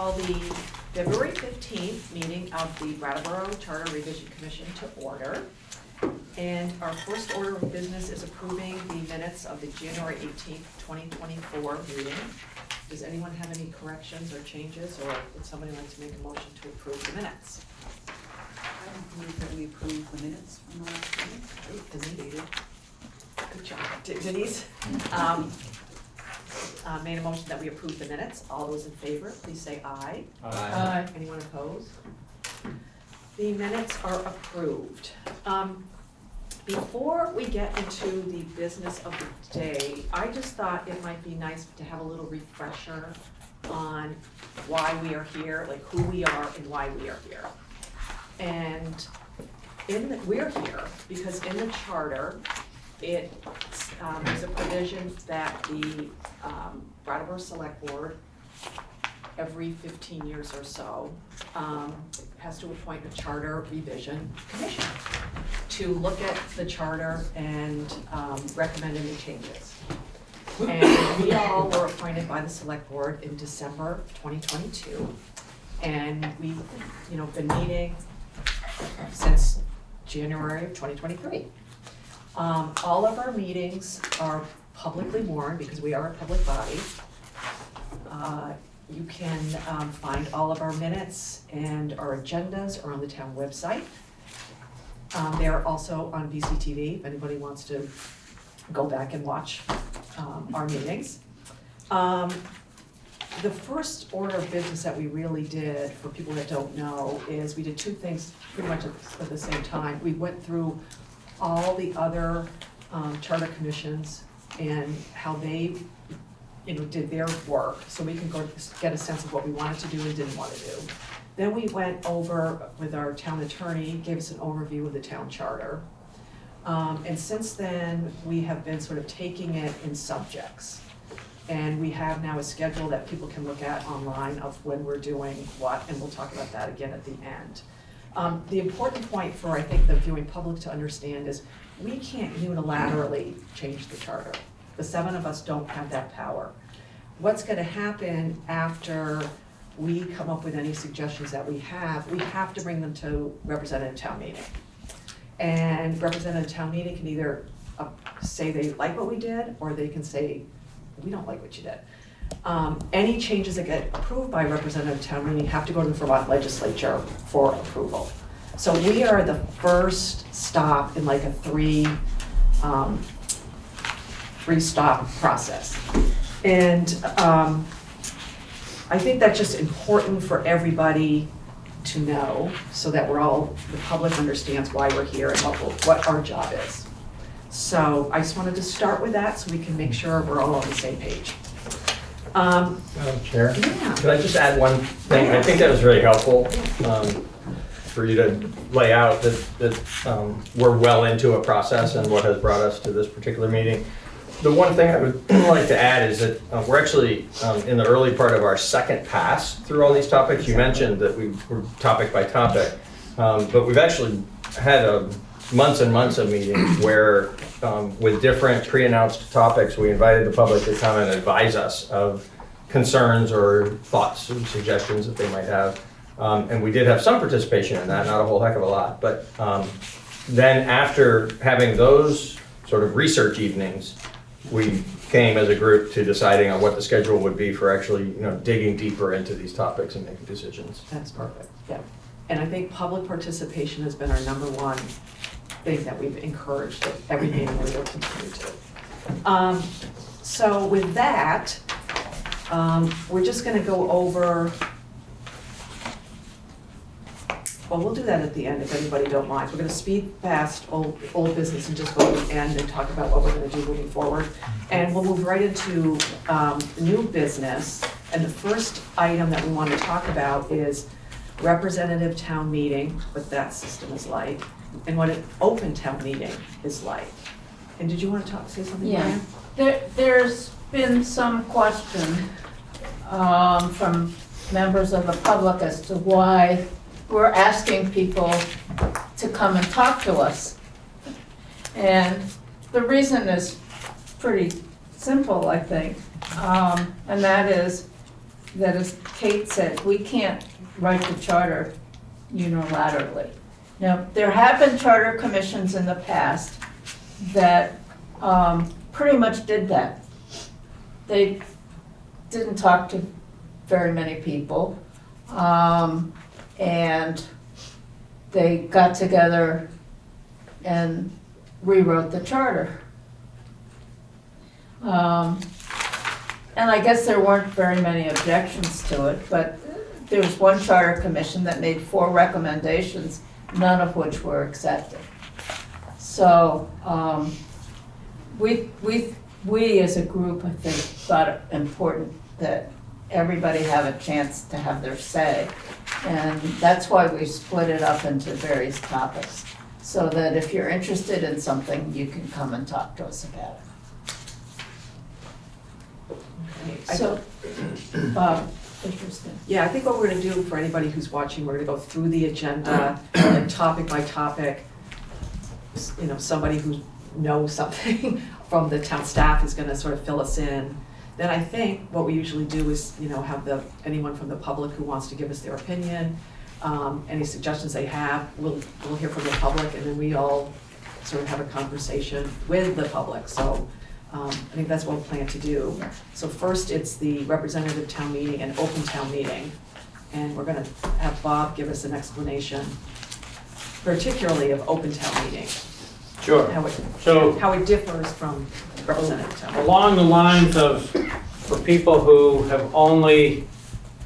call the February 15th meeting of the Brattleboro Charter Revision Commission to order. And our first order of business is approving the minutes of the January 18th, 2024 meeting. Does anyone have any corrections or changes, or would somebody like to make a motion to approve the minutes? I move that we approve the minutes from the last meeting. Great, Denise. Good job. Denise made a motion that we approve the minutes. All those in favor, please say aye. Aye. Anyone opposed? The minutes are approved. Before we get into the business of the day, I just thought it might be nice to have a little refresher on why we are here, like who we are and why we are here. And we're here because in the charter, there's a provision that the Brattleboro Select Board, every 15 years or so, has to appoint a charter revision commission to look at the charter and recommend any changes. And we all were appointed by the Select Board in December 2022, and we've been meeting since January of 2023. All of our meetings are publicly warned because we are a public body. You can find all of our minutes and our agendas are on the town website. They are also on VCTV if anybody wants to go back and watch our meetings. The first order of business that we really did, for people that don't know, is we did two things pretty much at the same time. We went through all the other charter commissions and how they did their work, so we can go get a sense of what we wanted to do and didn't want to do. Then we went over with our town attorney, gave us an overview of the town charter. And since then, we have been sort of taking it in subjects. And we have now a schedule that people can look at online of when we're doing what, and we'll talk about that again at the end. The important point for, I think, the viewing public to understand is we can't unilaterally change the charter. The 7 of us don't have that power. What's going to happen after we come up with any suggestions that we have to bring them to representative town meeting. And representative town meeting can either say they like what we did, or they can say, we don't like what you did. Any changes that get approved by representative town meeting have to go to the Vermont legislature for approval. So we are the first stop in like a three-stop process. And I think that's just important for everybody to know, so that the public understands why we're here and what our job is. So I just wanted to start with that so we can make sure we're all on the same page. Madam Chair, Yeah. could I just add one thing? I think that was really helpful for you to lay out that we're well into a process and what has brought us to this particular meeting. The one thing I would like to add is that we're actually in the early part of our second pass through all these topics. You mentioned that we were topic by topic, but we've actually had months and months of meetings where with different pre-announced topics, we invited the public to come and advise us of concerns or thoughts and suggestions that they might have. And we did have some participation in that, not a whole heck of a lot. But then after having those sort of research evenings, we came as a group to deciding on what the schedule would be for actually digging deeper into these topics and making decisions. That's perfect, yeah. And I think public participation has been our #1 thing that we've encouraged at every meeting, and we will continue to. So with that, we're just going to go over. Well, we'll do that at the end if anybody don't mind. We're going to speed past old business and just go to the end and talk about what we're going to do moving forward. And we'll move right into new business. And the first item that we want to talk about is representative town meeting, what that system is like, and what an open town meeting is like. And did you want to say something, Yeah. Brian? There's been some question from members of the public as to why we're asking people to come and talk to us. And the reason is pretty simple, I think, and that is that, as Kate said, we can't write the charter unilaterally. Now, there have been charter commissions in the past that pretty much did that. They didn't talk to very many people, and they got together and rewrote the charter. And I guess there weren't very many objections to it, but there was one charter commission that made 4 recommendations, none of which were accepted. So we as a group, I think, thought it important that everybody have a chance to have their say. And that's why we split it up into various topics, so that if you're interested in something, you can come and talk to us about it. So, Bob, interesting. Yeah, I think what we're gonna do for anybody who's watching, we're gonna go through the agenda, like topic by topic. You know, somebody who knows something from the town staff is gonna sort of fill us in. Then I think what we usually do is, you know, have anyone from the public who wants to give us their opinion, any suggestions they have, we'll hear from the public, and then we all sort of have a conversation with the public. So I think that's what we plan to do. So first, it's the representative town meeting and open town meeting. And we're gonna have Bob give us an explanation, particularly of open town meeting. Sure. How it differs from representative town meeting. Along the lines of, for people who have only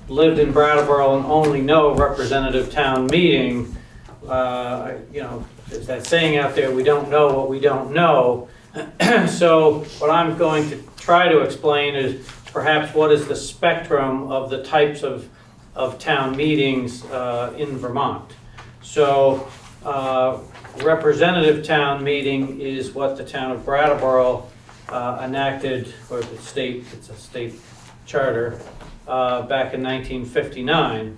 lived in Brattleboro and only know representative town meeting, you know, there's that saying out there, we don't know what we don't know. So what I'm going to try to explain is perhaps what is the spectrum of the types of town meetings in Vermont. So representative town meeting is what the town of Brattleboro enacted, or the state, it's a state charter, back in 1959.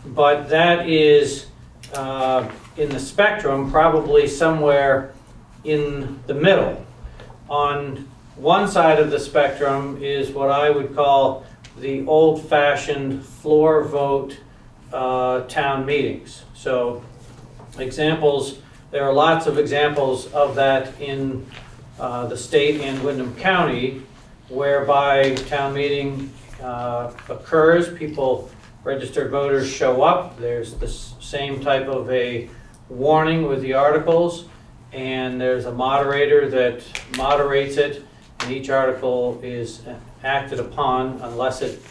But that is in the spectrum probably somewhere in the middle. On one side of the spectrum is what I would call the old-fashioned floor vote town meetings. So examples, there are lots of examples of that in the state and Windham County, whereby town meeting occurs, people, registered voters show up, there's the same type of a warning with the articles, and there's a moderator that moderates it, and each article is acted upon unless it,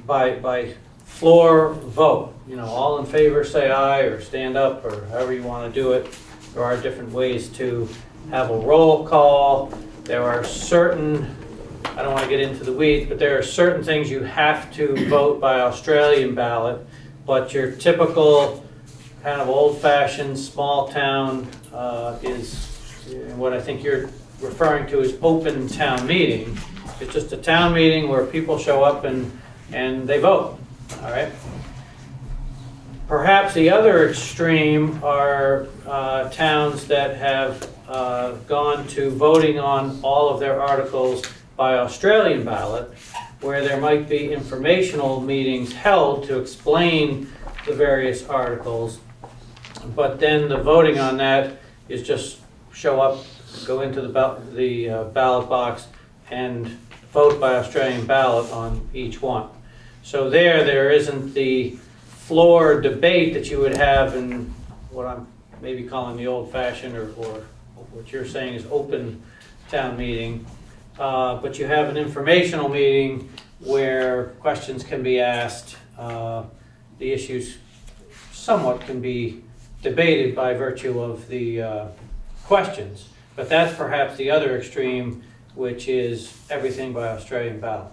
by floor vote. You know, all in favor say aye, or stand up, or however you want to do it. There are different ways to have a roll call. There are certain, I don't want to get into the weeds, but there are certain things you have to vote by Australian ballot, but your typical kind of old-fashioned small town is what I think you're referring to as open town meeting. It's just a town meeting where people show up and they vote, all right? Perhaps the other extreme are towns that have gone to voting on all of their articles by Australian ballot, where there might be informational meetings held to explain the various articles, but then the voting on that is just show up, go into the ballot box and vote by Australian ballot on each one. So there isn't the floor debate that you would have in what I'm maybe calling the old-fashioned, or what you're saying is open town meeting. But you have an informational meeting where questions can be asked. The issues somewhat can be debated by virtue of the questions. But that's perhaps the other extreme, which is everything by Australian ballot.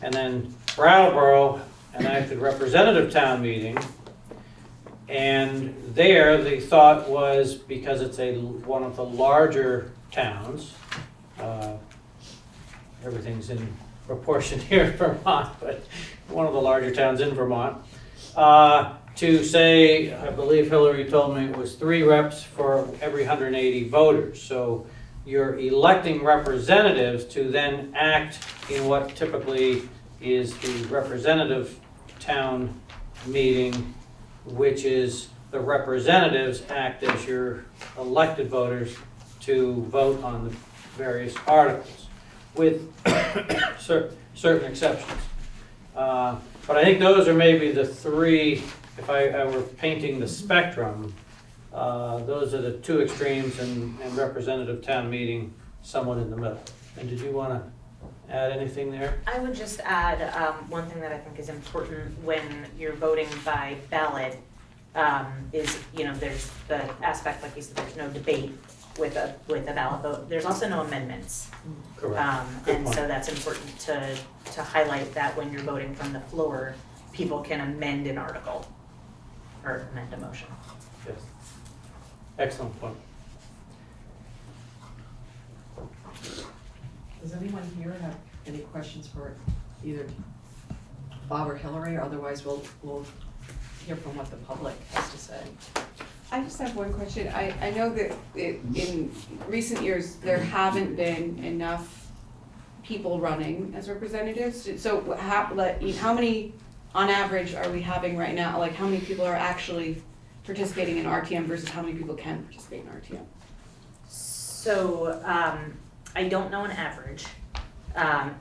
And then Brattleboro enacted representative town meeting, and there the thought was, because it's one of the larger towns, everything's in proportion here in Vermont, but one of the larger towns in Vermont, to say, I believe Hillary told me it was 3 reps for every 180 voters. So you're electing representatives to then act in what typically is the representative town meeting, which is the representatives act as your elected voters to vote on the various articles, with certain exceptions. But I think those are maybe the three, if I were painting the spectrum, those are the two extremes, and representative town meeting somewhat in the middle. And did you want to add anything there? I would just add one thing that I think is important when you're voting by ballot is, you know, there's the aspect, like you said, there's no debate with a ballot vote. There's also no amendments. Correct. Good And point. so that's important to highlight that when you're voting from the floor, people can amend an article or amend a motion. Yes. Excellent point. Does anyone here have any questions for either Bob or Hillary, or otherwise we'll hear from what the public has to say? I just have one question. I know that in recent years, there haven't been enough people running as representatives. So how many, on average, are we having right now? Like, how many people are actually participating in RTM versus how many people can participate in RTM? So I don't know an average.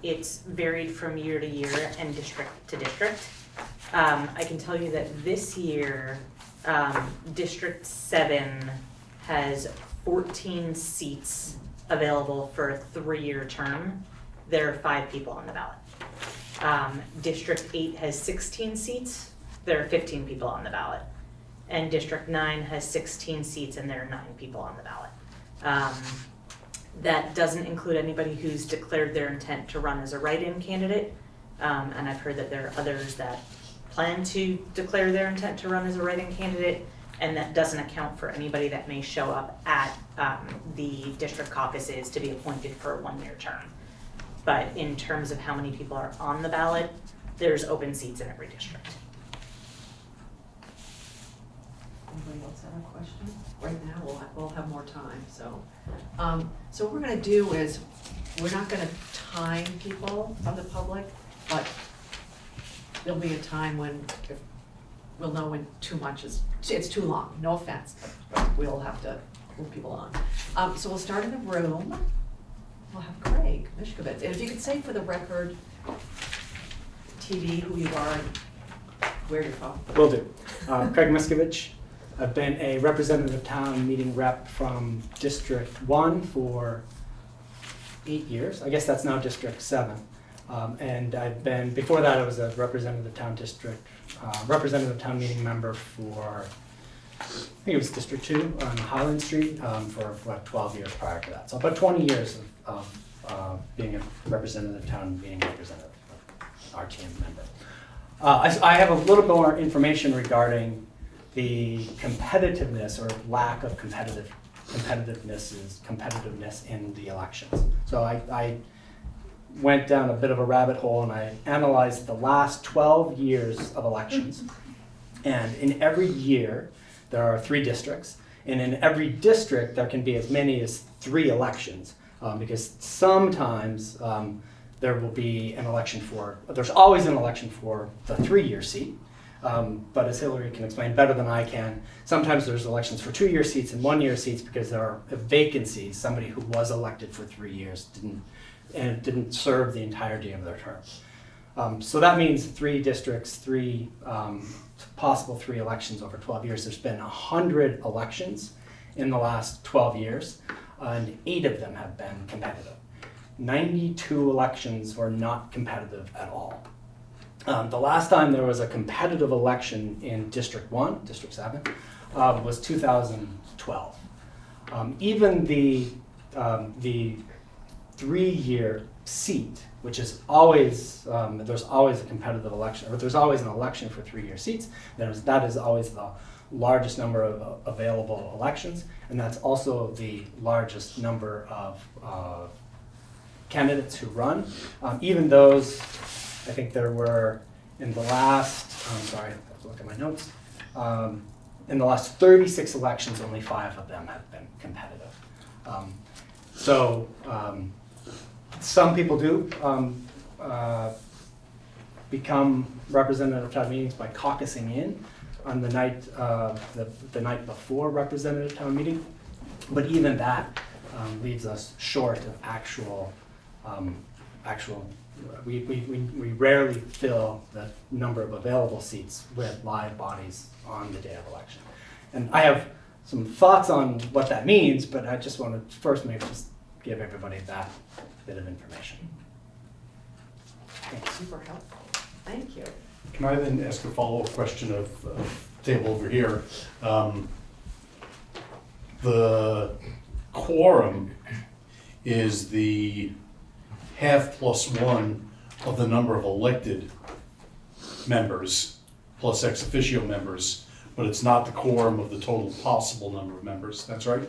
It's varied from year to year and district to district. I can tell you that this year, District 7 has 14 seats available for a 3-year term. There are 5 people on the ballot. District 8 has 16 seats. There are 15 people on the ballot. And District 9 has 16 seats, and there are 9 people on the ballot. That doesn't include anybody who's declared their intent to run as a write-in candidate. And I've heard that there are others that plan to declare their intent to run as a write-in candidate, and that doesn't account for anybody that may show up at the district caucuses to be appointed for a 1-year term. But in terms of how many people are on the ballot, there's open seats in every district. Anybody else have a question? Right now, we'll have more time, so. So what we're gonna do is, we're not gonna time people from the public, but there'll be a time when, we'll know when too much is, it's too long, no offense, but we'll have to move people on. So we'll start in the room. We'll have Craig Mishkovitz, and if you could say for the record, TV, who you are, and where you're from. Will do. Craig Miskovich. I've been a representative town meeting rep from District 1 for 8 years. I guess that's now District 7. And I've been, before that I was a representative town meeting member for, I think it was District 2 on Highland Street for what, 12 years prior to that. So about 20 years of being a representative town meeting representative, RTM member. I have a little bit more information regarding the competitiveness or lack of competitiveness in the elections. So I went down a bit of a rabbit hole and I analyzed the last 12 years of elections. And in every year, there are 3 districts. And in every district, there can be as many as 3 elections. Because sometimes there will be an election for, there's always an election for the 3-year seat. But as Hillary can explain better than I can, sometimes there's elections for 2-year seats and 1-year seats because there are vacancies. Somebody who was elected for 3 years didn't serve the entirety of their term. So that means 3 districts, possible 3 elections over 12 years. There's been 100 elections in the last 12 years, and 8 of them have been competitive. 92 elections were not competitive at all. The last time there was a competitive election in District 1, District 7, was 2012. Even the 3-year seat, which is always, there's always a competitive election, or there's always an election for 3-year seats, that is always the largest number of available elections, and that's also the largest number of candidates who run. Even those, I think there were, in the last, sorry, I have to look at my notes. In the last 36 elections, only 5 of them have been competitive. So some people do become representative town meetings by caucusing in on the night, the night before representative town meeting. But even that leaves us short of actual, we rarely fill the number of available seats with live bodies on the day of election. And I have some thoughts on what that means, but I just want to first maybe just give everybody that bit of information. Thanks. Super helpful. Thank you. Can I then ask a follow-up question of table over here? The quorum is the half plus one of the number of elected members plus ex officio members, but it's not the quorum of the total possible number of members. That's right?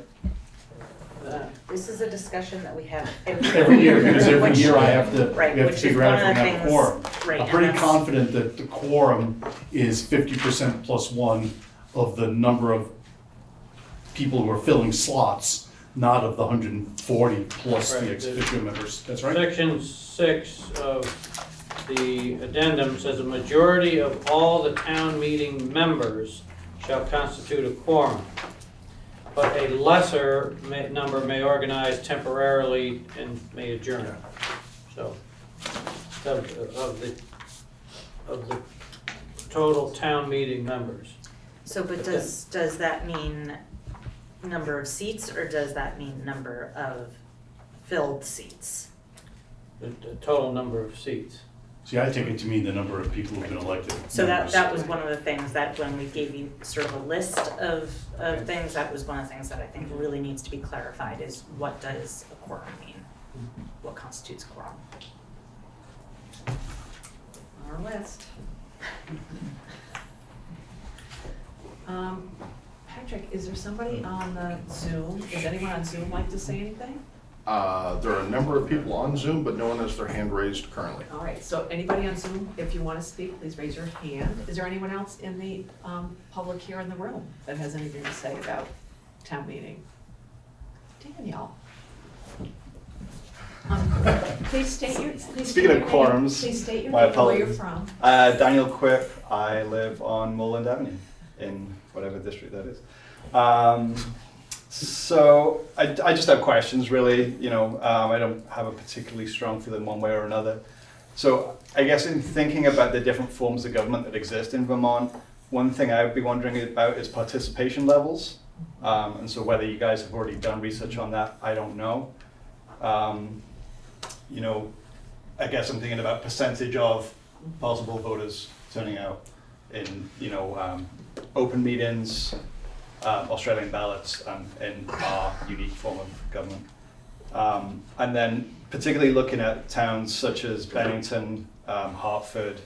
This is a discussion that we have Every year, because every year I have to, Right, we have to which is figure out one if of we the have a quorum. things, right, I'm and pretty that's- confident that the quorum is 50% plus one of the number of people who are filling slots, not of the 140 plus the Right. ex officio members. That's right? Section 6 of the addendum says a majority of all the town meeting members shall constitute a quorum, but a lesser number may organize temporarily and may adjourn. So, of the total town meeting members. So, but does that mean number of seats, or does that mean number of filled seats? The total number of seats. See, I take it to mean the number of people who've been elected. So members. that was one of the things that when we gave you sort of a list of things, that was one of the things that I think really needs to be clarified is what does a quorum mean? What constitutes a quorum? On our list. Patrick, is there somebody on the Zoom? Does anyone on Zoom like to say anything? There are a number of people on Zoom, but no one has their hand raised currently. All right, so anybody on Zoom, if you want to speak, please raise your hand. Is there anyone else in the public here in the room that has anything to say about town meeting? Danielle. Please state your, Speaking of quorums, please state your my name and where you're apologies. from. Daniel Quip. I live on Moreland Avenue in whatever district that is. So I just have questions, really. You know, I don't have a particularly strong feeling one way or another. So I guess in thinking about the different forms of government that exist in Vermont, one thing I would be wondering about is participation levels. And so whether you guys have already done research on that, I don't know. You know, I guess I'm thinking about percentage of possible voters turning out in, you know, open meetings, Australian ballots, and in our unique form of government. And then particularly looking at towns such as Bennington, Hartford,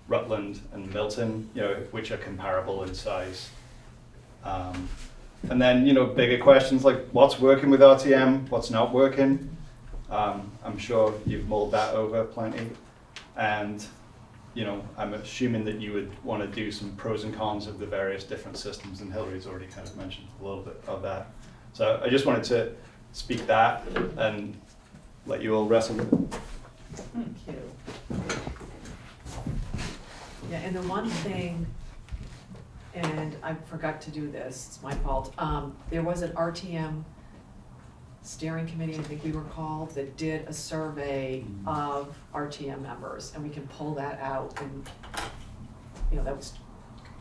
Rutland, and Milton, you know, which are comparable in size. And then, you know, bigger questions like what's working with RTM, what's not working. I'm sure you've mulled that over plenty. And, you know, I'm assuming that you would want to do some pros and cons of the various different systems, and Hillary's already kind of mentioned a little bit of that. So I just wanted to speak that and let you all wrestle with it. Thank you. Yeah, and the one thing, and I forgot to do this, it's my fault, there was an RTM steering committee, I think we were called, that did a survey of RTM members, and we can pull that out, and, you know, that was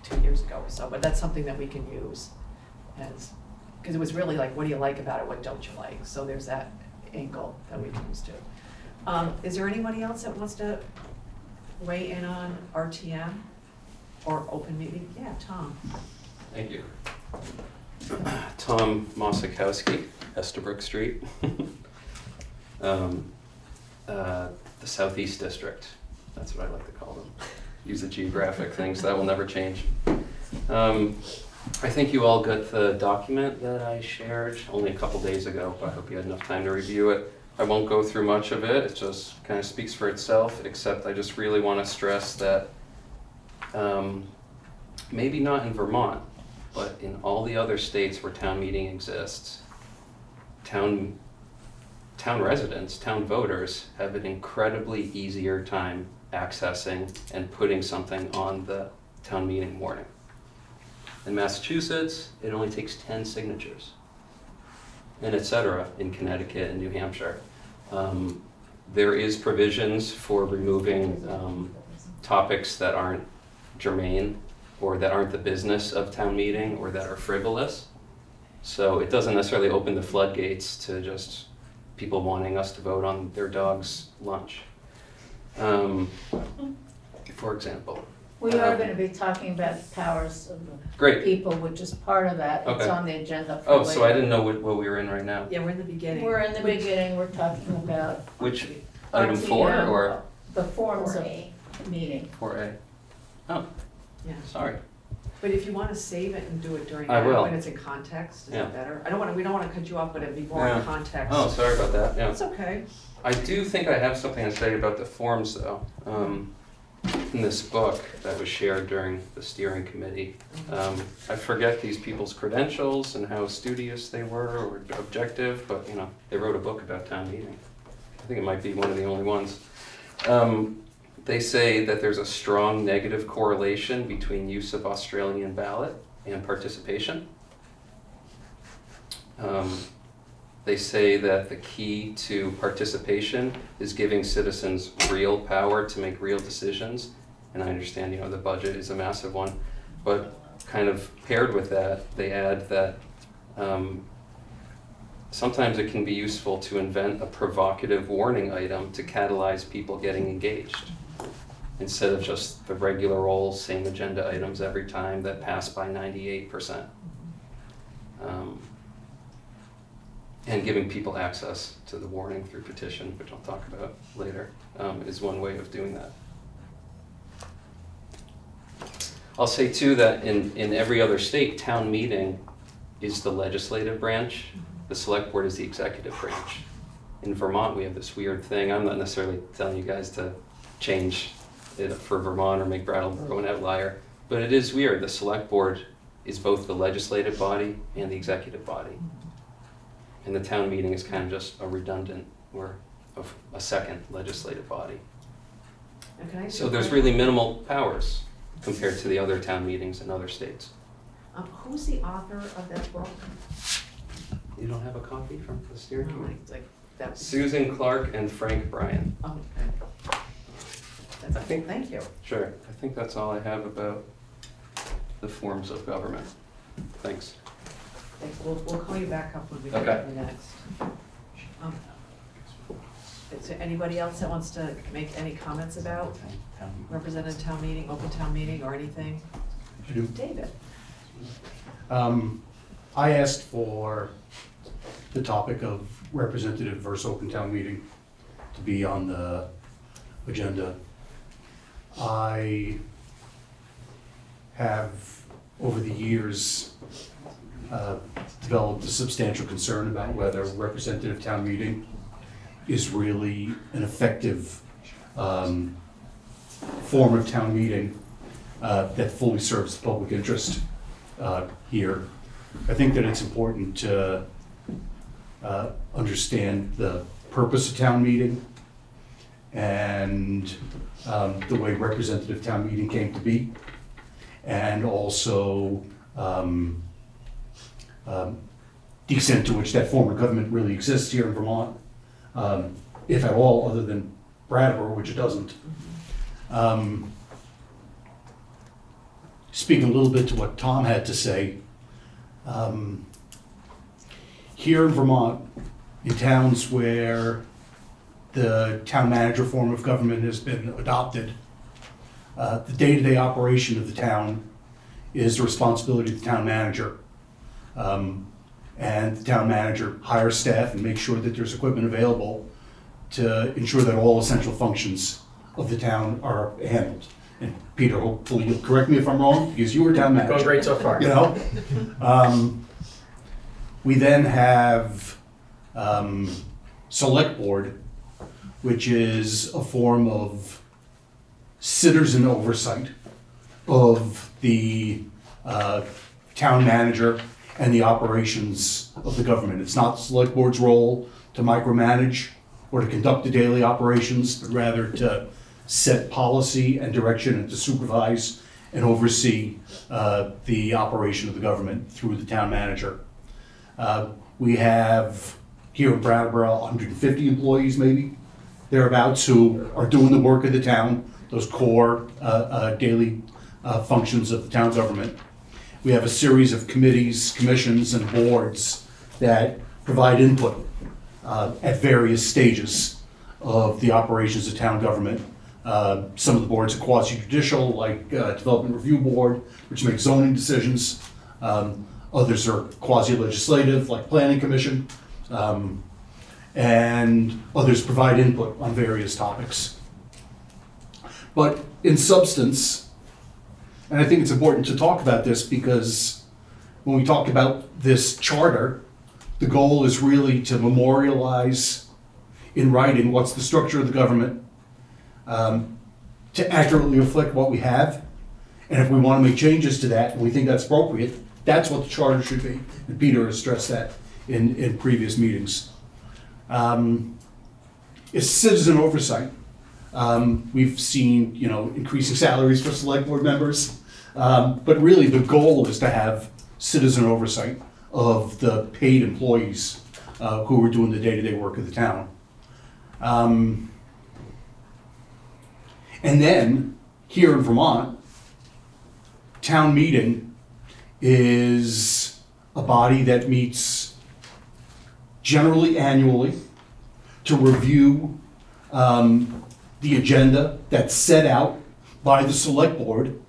2 years ago or so, but that's something that we can use as, because it was really like, what do you like about it, what don't you like? So there's that angle that we can use too. Is there anybody else that wants to weigh in on RTM or open meeting? Yeah, Tom. Thank you. Tom Mosikowski, Estabrook Street. The Southeast District, that's what I like to call them. Use the geographic things, that will never change. I think you all got the document that I shared only a couple days ago, but I hope you had enough time to review it. I won't go through much of it, it just kind of speaks for itself, except I just really want to stress that maybe not in Vermont, but in all the other states where town meeting exists, town residents, town voters have an incredibly easier time accessing and putting something on the town meeting warning. In Massachusetts, it only takes 10 signatures, and et cetera, in Connecticut and New Hampshire. There is provisions for removing topics that aren't germane or that aren't the business of town meeting or that are frivolous. So it doesn't necessarily open the floodgates to just people wanting us to vote on their dog's lunch, for example. We are gonna be talking about the powers of the Great. people, which is part of that. It's Okay. on the agenda for Oh, so I later. didn't know what we were in right now. Yeah, we're in the beginning. We're in the beginning, we're talking about Which, item 4 RTM, or the forms of meeting. 4A? Oh, Yeah. sorry. But if you want to save it and do it during I that, will. when it's in context, is Yeah. that better? We don't want to cut you off, but it'd be more in Yeah. context. Oh, sorry about that, yeah. It's okay. I do think I have something to say about the forms, though. In this book that was shared during the steering committee, I forget these people's credentials and how studious they were or objective, but, you know, they wrote a book about town meeting. I think it might be one of the only ones. They say that there's a strong negative correlation between use of Australian ballot and participation. They say that the key to participation is giving citizens real power to make real decisions. And I understand, you know, the budget is a massive one, but kind of paired with that, they add that sometimes it can be useful to invent a provocative warning item to catalyze people getting engaged, instead of just the regular old same agenda items every time that pass by 98%. And giving people access to the warning through petition, which I'll talk about later, is one way of doing that. I'll say too that in every other state, town meeting is the legislative branch, the select board is the executive branch. In Vermont, we have this weird thing. I'm not necessarily telling you guys to change it for Vermont or make Brattleboro an outlier, but it is weird. The select board is both the legislative body and the executive body. And the town meeting is kind of just a redundant or a second legislative body. Now, can I ask So you a there's question? really minimal powers compared to the other town meetings in other states. Who's the author of that book? You don't have a copy from the steering No, committee? it's like that. Susan Clark and Frank Bryan. Oh, okay. That's, I think- thank you. Sure, I think that's all I have about the forms of government. Thanks. Thanks. We'll call you back up when we get Okay. to the next. Is there anybody else that wants to make any comments about representative town meeting, open town meeting, or anything? I do. David? I asked for the topic of representative versus open town meeting to be on the agenda. I have, over the years, developed a substantial concern about whether representative town meeting is really an effective form of town meeting that fully serves the public interest here. I think that it's important to understand the purpose of town meeting and the way representative town meeting came to be, and also the extent to which that form of government really exists here in Vermont, if at all, other than Brattleboro, which it doesn't. Speaking a little bit to what Tom had to say, here in Vermont, in towns where the town manager form of government has been adopted, the day-to-day operation of the town is the responsibility of the town manager. And the town manager hires staff and makes sure that there's equipment available to ensure that all essential functions of the town are handled. And Peter, hopefully you'll correct me if I'm wrong, because you were town manager. Going great so far. You know? We then have select board, which is a form of citizen oversight of the town manager and the operations of the government. It's not the select board's role to micromanage or to conduct the daily operations, but rather to set policy and direction and to supervise and oversee the operation of the government through the town manager. We have here in Brattleboro 150 employees maybe, thereabouts, who are doing the work of the town, those core daily functions of the town government. We have a series of committees, commissions, and boards that provide input at various stages of the operations of town government. Some of the boards are quasi-judicial, like Development Review Board, which makes zoning decisions. Others are quasi-legislative, like Planning Commission. And others provide input on various topics. But in substance, and I think it's important to talk about this because when we talk about this charter, the goal is really to memorialize in writing what's the structure of the government, to accurately reflect what we have, and if we want to make changes to that and we think that's appropriate, that's what the charter should be. And Peter has stressed that in previous meetings. It's citizen oversight. We've seen, increasing salaries for select board members, but really the goal is to have citizen oversight of the paid employees who are doing the day-to-day work of the town. And then, here in Vermont, town meeting is a body that meets generally annually to review the agenda that's set out by the select board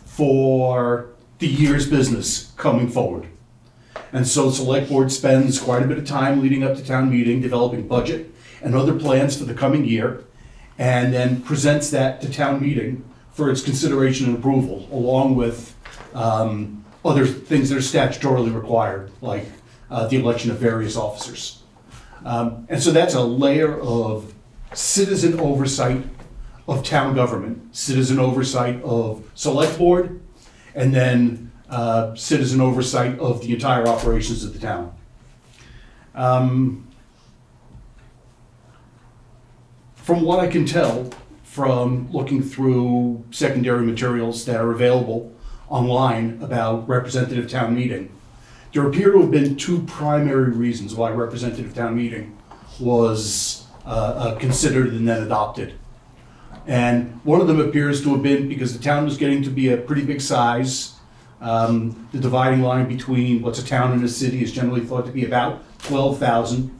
for the year's business coming forward. And so the select board spends quite a bit of time leading up to town meeting, developing budget and other plans for the coming year, and then presents that to town meeting for its consideration and approval, along with other things that are statutorily required, like the election of various officers. And so that's a layer of citizen oversight of town government, citizen oversight of select board, and then citizen oversight of the entire operations of the town. From what I can tell from looking through secondary materials that are available online about representative town meeting, there appear to have been two primary reasons why representative town meeting was considered and then adopted. And one of them appears to have been because the town was getting to be a pretty big size. The dividing line between what's a town and a city is generally thought to be about 12,000.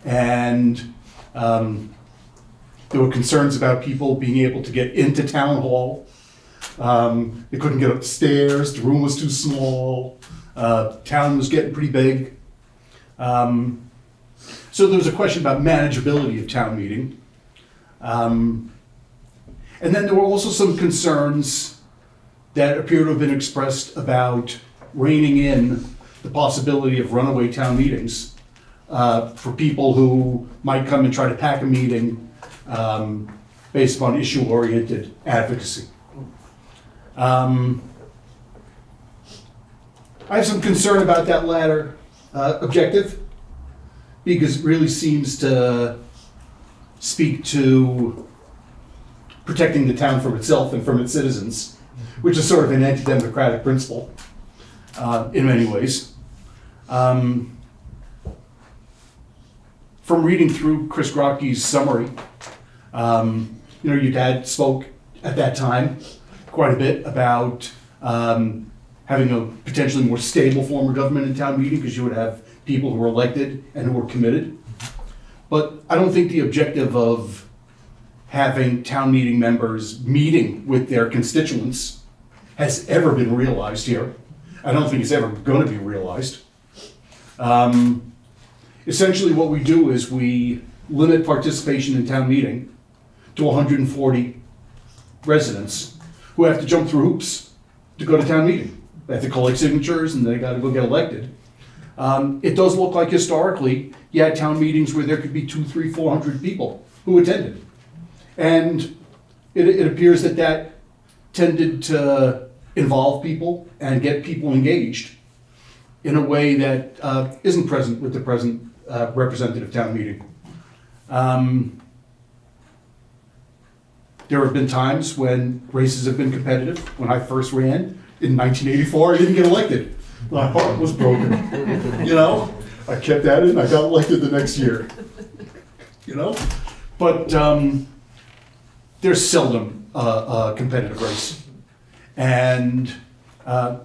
And there were concerns about people being able to get into town hall. They couldn't get upstairs, the room was too small, town was getting pretty big. So there was a question about manageability of town meeting. And then there were also some concerns that appear to have been expressed about reining in the possibility of runaway town meetings for people who might come and try to pack a meeting based upon issue-oriented advocacy. I have some concern about that latter objective because it really seems to speak to protecting the town from itself and from its citizens, which is sort of an anti-democratic principle in many ways. From reading through Chris Grocke's summary, your dad spoke at that time quite a bit about having a potentially more stable form of government in town meeting because you would have people who were elected and who were committed. But I don't think the objective of having town meeting members meeting with their constituents has ever been realized here. I don't think it's ever going to be realized. Essentially what we do is we limit participation in town meeting to 140 residents who have to jump through hoops to go to town meeting. They have to collect signatures and they got to go get elected. It does look like historically you had town meetings where there could be 200, 300, 400 people who attended. And it appears that that tended to involve people and get people engaged in a way that isn't present with the present representative town meeting. There have been times when races have been competitive. When I first ran in 1984, I didn't get elected. My heart was broken. You know, I kept at it and I got elected the next year. You know, but there's seldom a competitive race. And I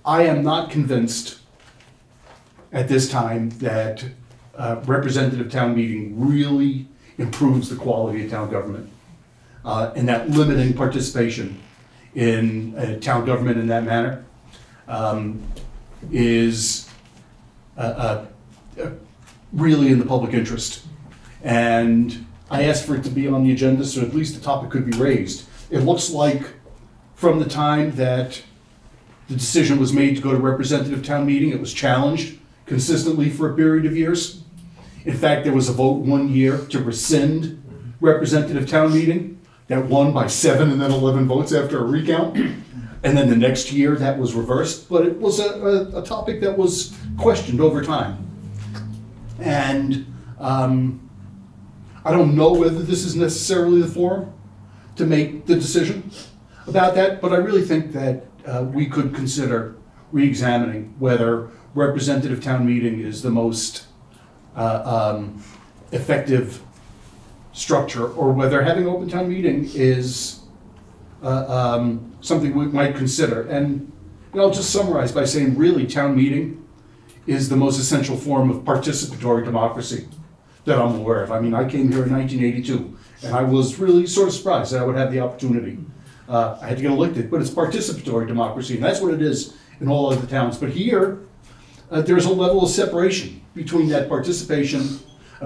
am not convinced at this time that representative town meeting really improves the quality of town government. And that limiting participation in town government in that manner is really in the public interest. And I asked for it to be on the agenda so at least the topic could be raised. It looks like from the time that the decision was made to go to representative town meeting, it was challenged consistently for a period of years. In fact, there was a vote one year to rescind representative town meeting that won by 7 and then 11 votes after a recount. And then the next year that was reversed, but it was a topic that was questioned over time. And I don't know whether this is necessarily the forum to make the decision about that, but I really think that we could consider re-examining whether representative town meeting is the most effective structure, or whether having open town meeting is something we might consider. And I'll just summarize by saying really town meeting is the most essential form of participatory democracy that I'm aware of. I mean, I came here in 1982 and I was really sort of surprised that I would have the opportunity. I had to get elected, but it's participatory democracy, and that's what it is in all other towns. But here, there's a level of separation between that participation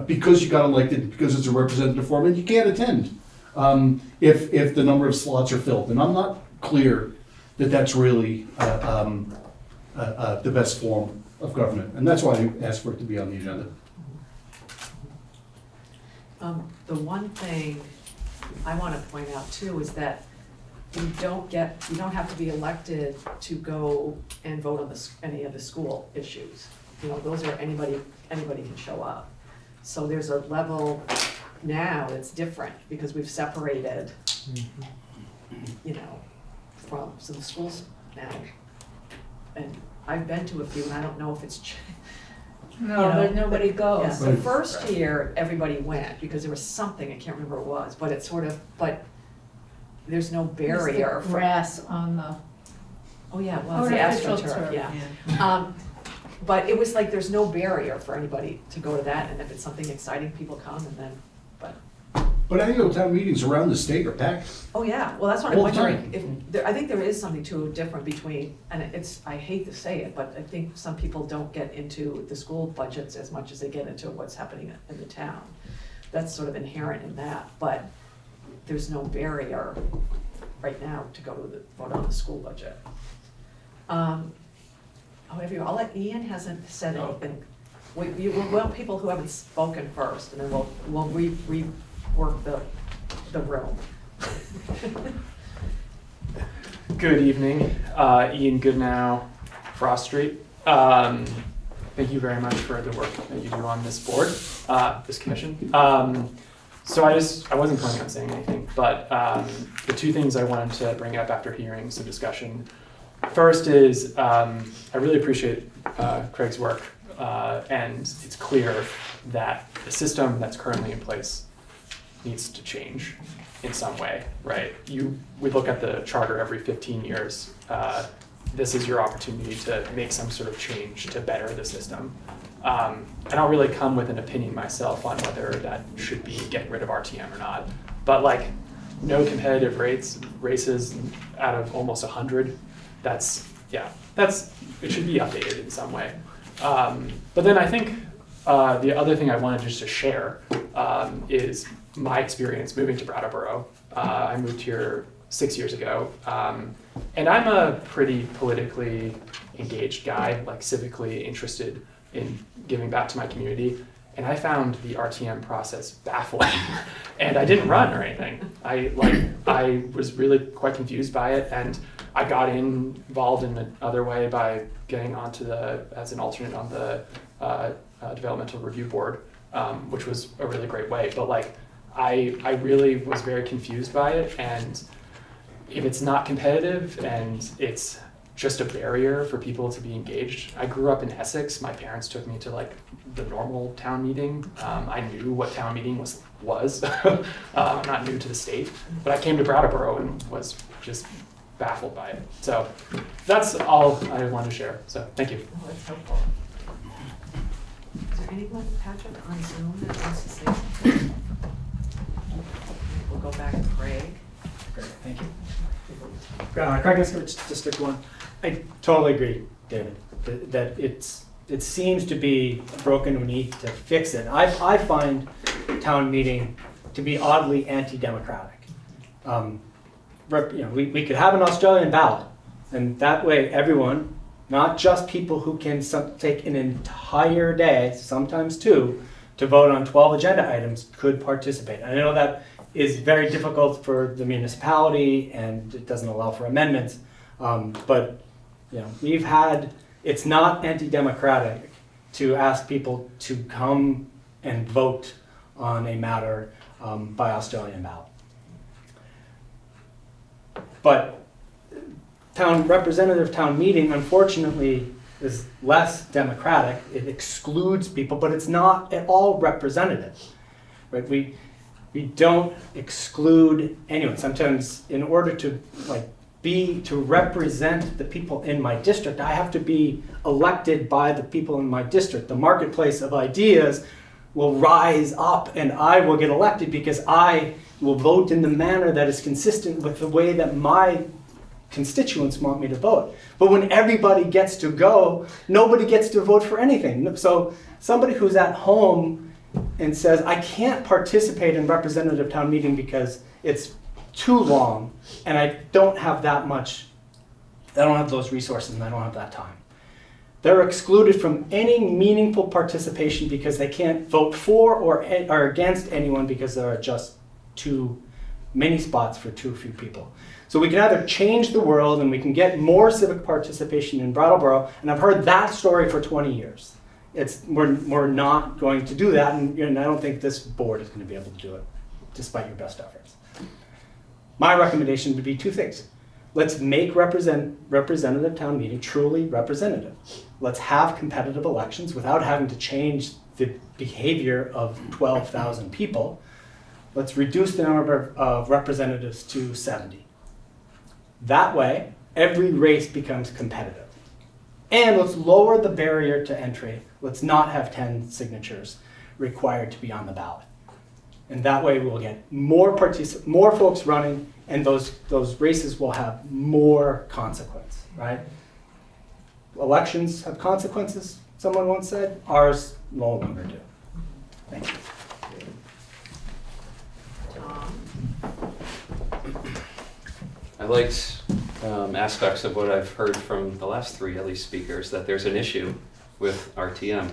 because you got elected, because it's a representative form, and you can't attend if the number of slots are filled. And I'm not clear that that's really the best form of government, and that's why I asked for it to be on the agenda. The one thing I want to point out too is that you don't have to be elected to go and vote on any of the school issues. You know, those are anybody can show up. So there's a level now that's different because we've separated, you know, so the schools now. And I've been to a few and I don't know if it's No, but nobody goes. Yes, the first year, everybody went, because there was something, I can't remember what it was, but it's sort of, but there's no barrier. It's the grass on the. Oh, yeah, well, it's the Artificial astroturf, turf. yeah. But it was like, there's no barrier for anybody to go to that, and if it's something exciting, people come, and then, But annual town meetings around the state are packed. oh, yeah, well, that's what I'm All the wondering, time. if, I think there is something too different between, and it's, I hate to say it, but I think some people don't get into the school budgets as much as they get into what's happening in the town. That's sort of inherent in that, but there's no barrier right now to go to vote on the school budget. However, I'll let, Ian hasn't said anything. We want people who haven't spoken first, and then we'll rework the room. Good evening, Ian Goodnow, Frost Street. Thank you very much for the work that you do on this board, this commission. So I wasn't planning on saying anything, but the two things I wanted to bring up after hearing some discussion. First is I really appreciate Craig's work, and it's clear that the system that's currently in place needs to change in some way, right? We look at the charter every 15 years. This is your opportunity to make some sort of change to better the system. And I'll really come with an opinion myself on whether that should be getting rid of RTM or not. But like, no competitive races out of almost 100, it should be updated in some way. But then I think the other thing I wanted just to share is my experience moving to Brattleboro. I moved here 6 years ago, and I'm a pretty politically engaged guy, like civically interested in giving back to my community, and I found the RTM process baffling. And I didn't run or anything. I was really quite confused by it, and I got involved in another way by getting onto as an alternate on the developmental review board, which was a really great way. But like, I really was very confused by it, and if it's not competitive and it's just a barrier for people to be engaged. I grew up in Essex. My parents took me to like the normal town meeting. I knew what town meeting was. I'm not new to the state, but I came to Brattleboro and was just baffled by it. So that's all I wanted to share. So thank you. Oh, that's helpful. Is there anyone, Patrick, on Zoom that wants to say something? We'll go back to Craig. Great, thank you. Craig, District 1. I totally agree, David, that it seems to be broken. We need to fix it. I find town meeting to be oddly anti-democratic. We could have an Australian ballot, and that way everyone, not just people who can take an entire day, sometimes two, to vote on 12 agenda items, could participate. I know that is very difficult for the municipality, and it doesn't allow for amendments, but it's not anti-democratic to ask people to come and vote on a matter by Australian ballot. But representative town meeting, unfortunately, is less democratic. It excludes people, but it's not at all representative. Right? We don't exclude anyone. Sometimes, in order to represent the people in my district, I have to be elected by the people in my district. The marketplace of ideas will rise up, and I will get elected because I will vote in the manner that is consistent with the way that my constituents want me to vote. But when everybody gets to go, nobody gets to vote for anything. So somebody who's at home and says, I can't participate in representative town meeting because it's too long and I don't have those resources and I don't have that time. They're excluded from any meaningful participation because they can't vote for or against anyone because there are just too many spots for too few people. So we can either change the world and we can get more civic participation in Brattleboro, and I've heard that story for 20 years. We're not going to do that, and I don't think this board is going to be able to do it, despite your best efforts. My recommendation would be two things. Let's make representative town meeting truly representative. Let's have competitive elections without having to change the behavior of 12,000 people. Let's reduce the number of representatives to 70. That way, every race becomes competitive. And let's lower the barrier to entry. Let's not have 10 signatures required to be on the ballot. And that way we'll get more folks running, and those races will have more consequence, right? Elections have consequences, someone once said. Ours no longer do. Thank you. I liked aspects of what I've heard from the last three, at least, speakers, that there's an issue with RTM.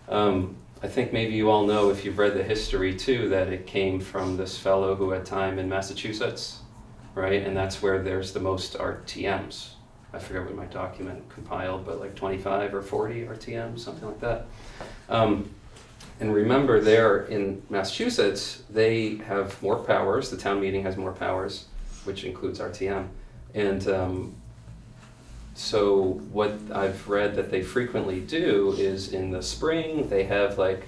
I think maybe you all know, if you've read the history too, that it came from this fellow who had time in Massachusetts, right? And that's where there's the most RTMs. I forget what my document compiled, but like 25 or 40 RTMs, something like that. And remember, there in Massachusetts, they have more powers. The town meeting has more powers, which includes RTM. And so what I've read that they frequently do is, in the spring, they have like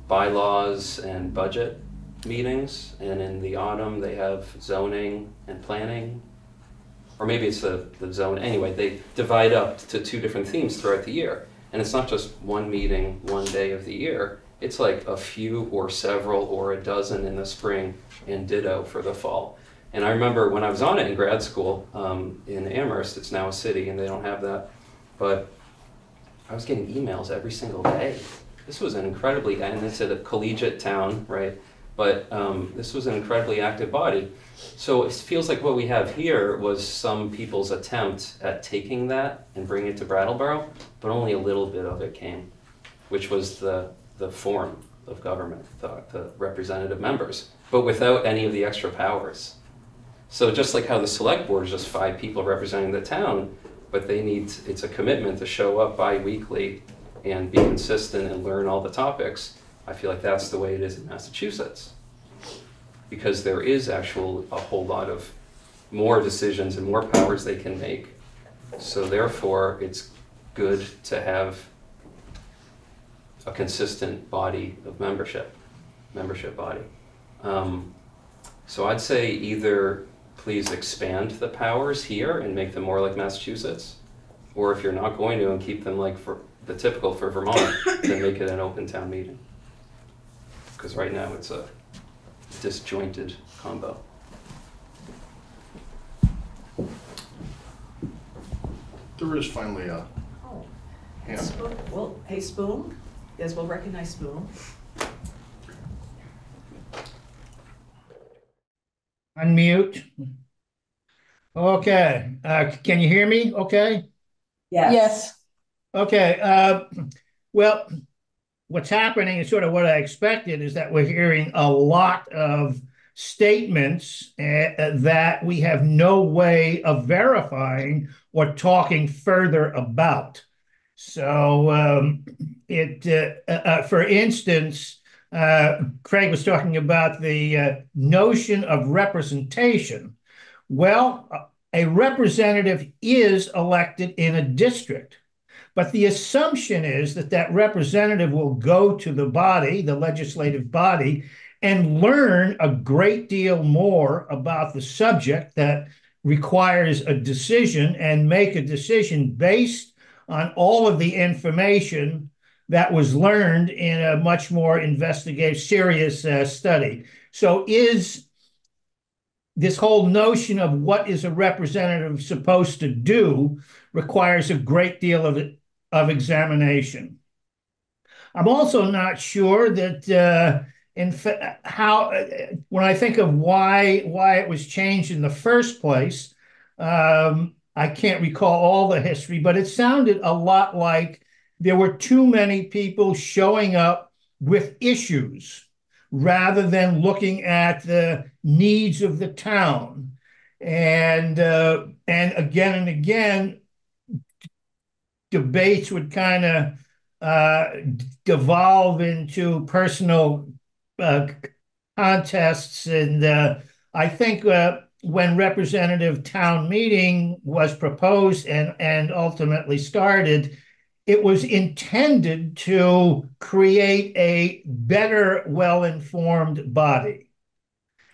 bylaws and budget meetings, and in the autumn they have zoning and planning, or maybe it's the zone. Anyway, they divide up to two different themes throughout the year. And it's not just one meeting, one day of the year. It's like a few or several or a dozen in the spring, and ditto for the fall. And I remember when I was on it in grad school in Amherst, it's now a city and they don't have that, but I was getting emails every single day. This was an incredibly, and it's a collegiate town, right? But this was an incredibly active body. So it feels like what we have here was some people's attempt at taking that and bringing it to Brattleboro, but only a little bit of it came, which was the form of government, the representative members, but without any of the extra powers. So just like how the select board is just 5 people representing the town, but it's a commitment to show up bi-weekly and be consistent and learn all the topics. I feel like that's the way it is in Massachusetts. because there is actually a whole lot of more decisions and more powers they can make. So therefore, it's good to have a consistent body of membership body. So I'd say either please expand the powers here and make them more like Massachusetts, or if you're not going to and keep them like for the typical for Vermont, then make it an open town meeting. Because right now it's a disjointed combo. There is finally a Oh, hand. Spoon, well, hey, Spoon, yes, we'll recognize Spoon. Unmute. Okay, can you hear me okay? Yes. Okay, well, what's happening is sort of what I expected, is that we're hearing a lot of statements that we have no way of verifying or talking further about. So for instance, Craig was talking about the notion of representation. Well, a representative is elected in a district, but the assumption is that that representative will go to the body, the legislative body, and learn a great deal more about the subject that requires a decision and make a decision based on all of the information that was learned in a much more investigative, serious study. So is this whole notion of what is a representative supposed to do requires a great deal of examination. I'm also not sure that when I think of why it was changed in the first place, I can't recall all the history, but it sounded a lot like there were too many people showing up with issues rather than looking at the needs of the town. And again and again, debates would kind of devolve into personal contests. And I think when representative town meeting was proposed and ultimately started, it was intended to create a better, well-informed body.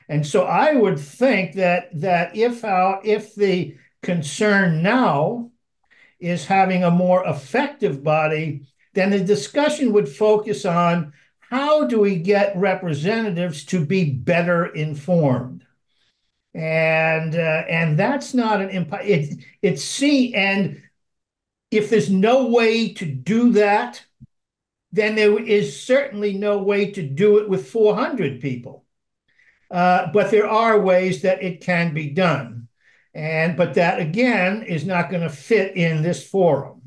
And so I would think that if the concern now is having a more effective body, then the discussion would focus on how do we get representatives to be better informed. And that's not an and if there's no way to do that, then there is certainly no way to do it with 400 people. But there are ways that it can be done. But that, again, is not going to fit in this forum.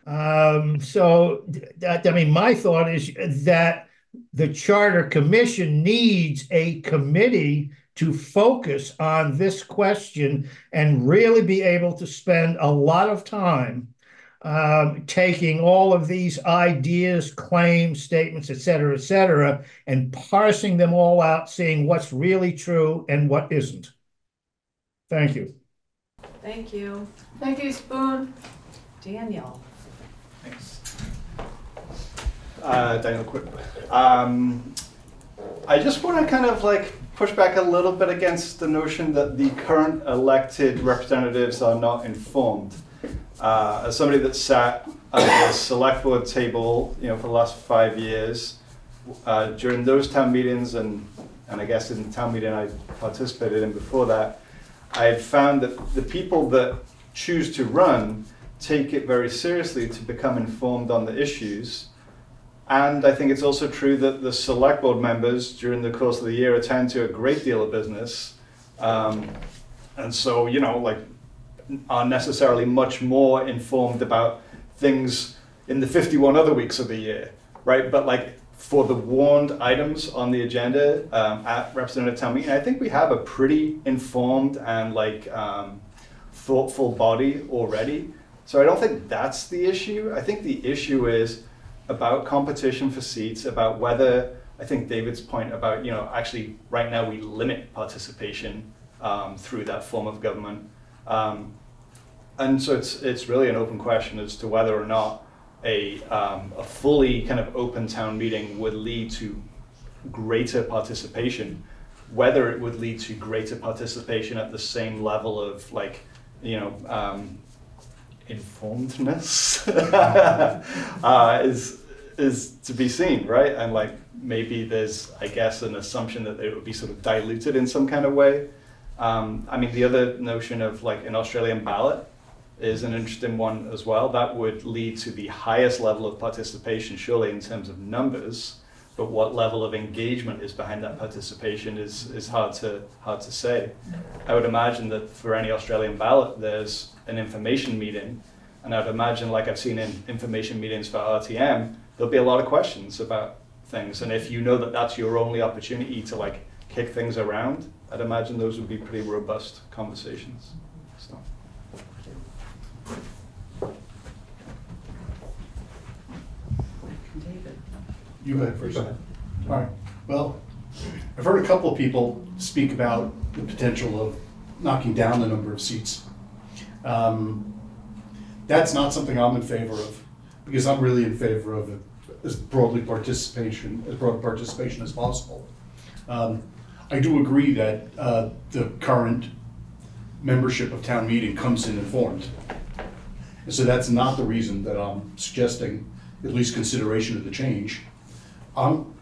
So, my thought is that the Charter Commission needs a committee to focus on this question and really be able to spend a lot of time taking all of these ideas, claims, statements, et cetera, and parsing them all out, seeing what's really true and what isn't. Thank you. Thank you. Thank you, Spoon. Daniel. Thanks. Daniel Quick. I just want to kind of like push back a little bit against the notion that the current elected representatives are not informed. As somebody that sat at the select board table, for the last 5 years, during those town meetings and I guess in the town meeting I participated in before that, I found that the people that choose to run take it very seriously to become informed on the issues. And I think it's also true that the select board members during the course of the year attend to a great deal of business. And so, are necessarily much more informed about things in the 51 other weeks of the year, right? But for the warned items on the agenda at representative town meeting, I think we have a pretty informed and thoughtful body already. So I don't think that's the issue. I think the issue is about competition for seats, about whether I think David's point about, actually right now we limit participation through that form of government. And so it's really an open question as to whether or not a fully kind of open town meeting would lead to greater participation, whether it would lead to greater participation at the same level of informedness is to be seen, right? And maybe there's, I guess, an assumption that it would be sort of diluted in some kind of way. I mean, the other notion of an Australian ballot is an interesting one as well. That would lead to the highest level of participation, surely in terms of numbers, but what level of engagement is behind that participation is hard to say. I would imagine that for any Australian ballot, there's an information meeting, and I'd imagine, like I've seen in information meetings for RTM, there'll be a lot of questions about things, and if you know that that's your only opportunity to kick things around, I'd imagine those would be pretty robust conversations. So. David. You go ahead first. All right. Well, I've heard a couple of people speak about the potential of knocking down the number of seats. That's not something I'm in favor of, because I'm really in favor of as broad participation as possible. I do agree that the current membership of town meeting comes in informed. And so that's not the reason that I'm suggesting at least consideration of the change. I'm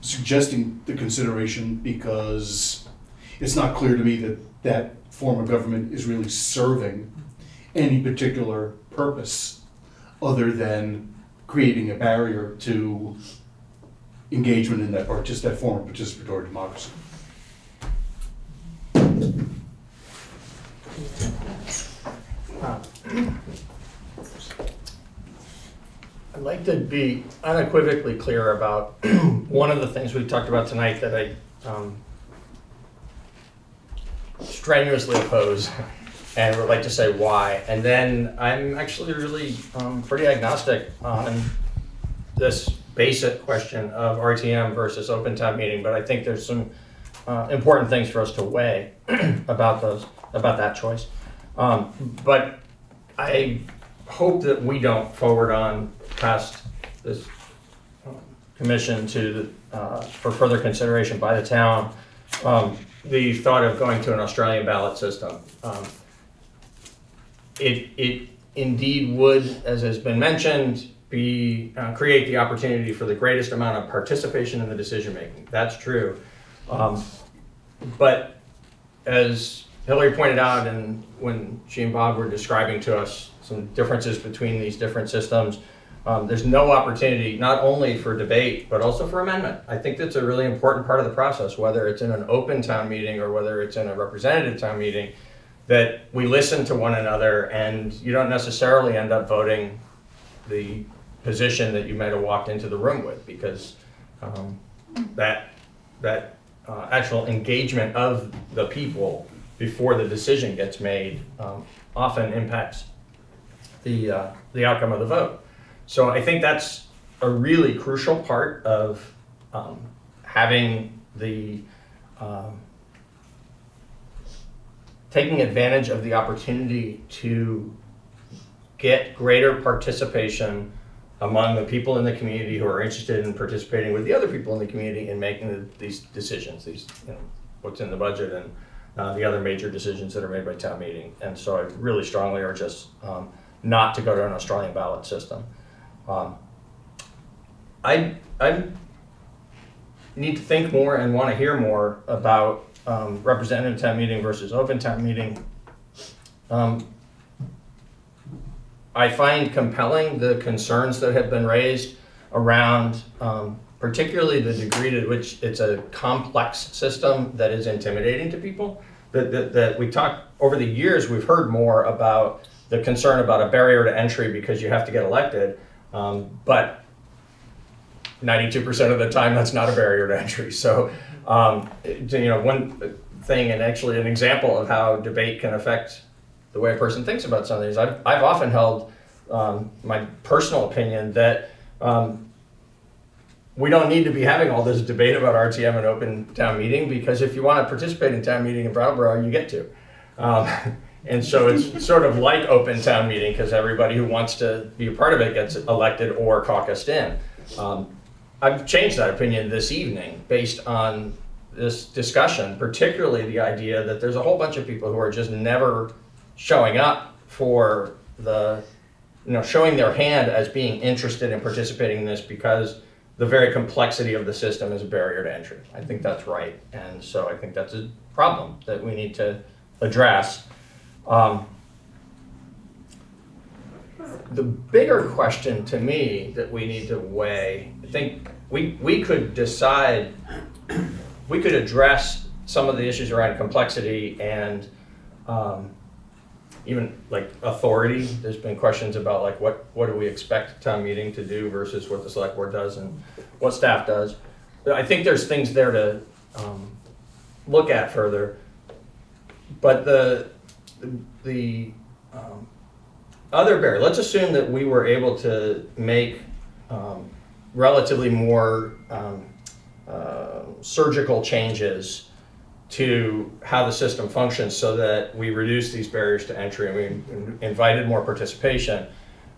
suggesting the consideration because it's not clear to me that that form of government is really serving any particular purpose other than creating a barrier to engagement in that form of participatory democracy. I'd like to be unequivocally clear about one of the things we talked about tonight that I strenuously oppose, and would like to say why. And then I'm actually really pretty agnostic on this basic question of RTM versus open town meeting, but I think there's some important things for us to weigh about that choice. But I hope that we don't forward on past this commission to for further consideration by the town the thought of going to an Australian ballot system. It indeed would, as has been mentioned, create the opportunity for the greatest amount of participation in the decision making. That's true. But as Hillary pointed out, and when she and Bob were describing to us some differences between these different systems, there's no opportunity not only for debate, but also for amendment. I think that's a really important part of the process, whether it's in an open town meeting or whether it's in a representative town meeting, that we listen to one another, and you don't necessarily end up voting the position that you might have walked into the room with, because that actual engagement of the people before the decision gets made often impacts the outcome of the vote. So I think that's a really crucial part of having taking advantage of the opportunity to get greater participation among the people in the community who are interested in participating with the other people in the community in making these decisions, what's in the budget and the other major decisions that are made by town meeting. And so I really strongly urge us not to go to an Australian ballot system. I need to think more and want to hear more about representative town meeting versus open town meeting. I find compelling the concerns that have been raised around particularly the degree to which it's a complex system that is intimidating to people. That we talk over the years, we've heard more about the concern about a barrier to entry because you have to get elected, but 92% of the time that's not a barrier to entry. So, one thing, and actually an example of how debate can affect the way a person thinks about some of these. I've often held my personal opinion that we don't need to be having all this debate about RTM and open town meeting, because if you want to participate in town meeting in Brattleboro, you get to. And so it's sort of like open town meeting, because everybody who wants to be a part of it gets elected or caucused in. I've changed that opinion this evening based on this discussion, particularly the idea that there's a whole bunch of people who are just never showing up for the, showing their hand as being interested in participating in this, because the very complexity of the system is a barrier to entry. I think that's right. And so I think that's a problem that we need to address. The bigger question to me that we need to weigh, I think we could decide, we could address some of the issues around complexity and even like authority. There's been questions about like what do we expect town meeting to do versus what the select board does and what staff does. But I think there's things there to look at further. But the other barrier, let's assume that we were able to make relatively more surgical changes to how the system functions so that we reduce these barriers to entry and we invited more participation.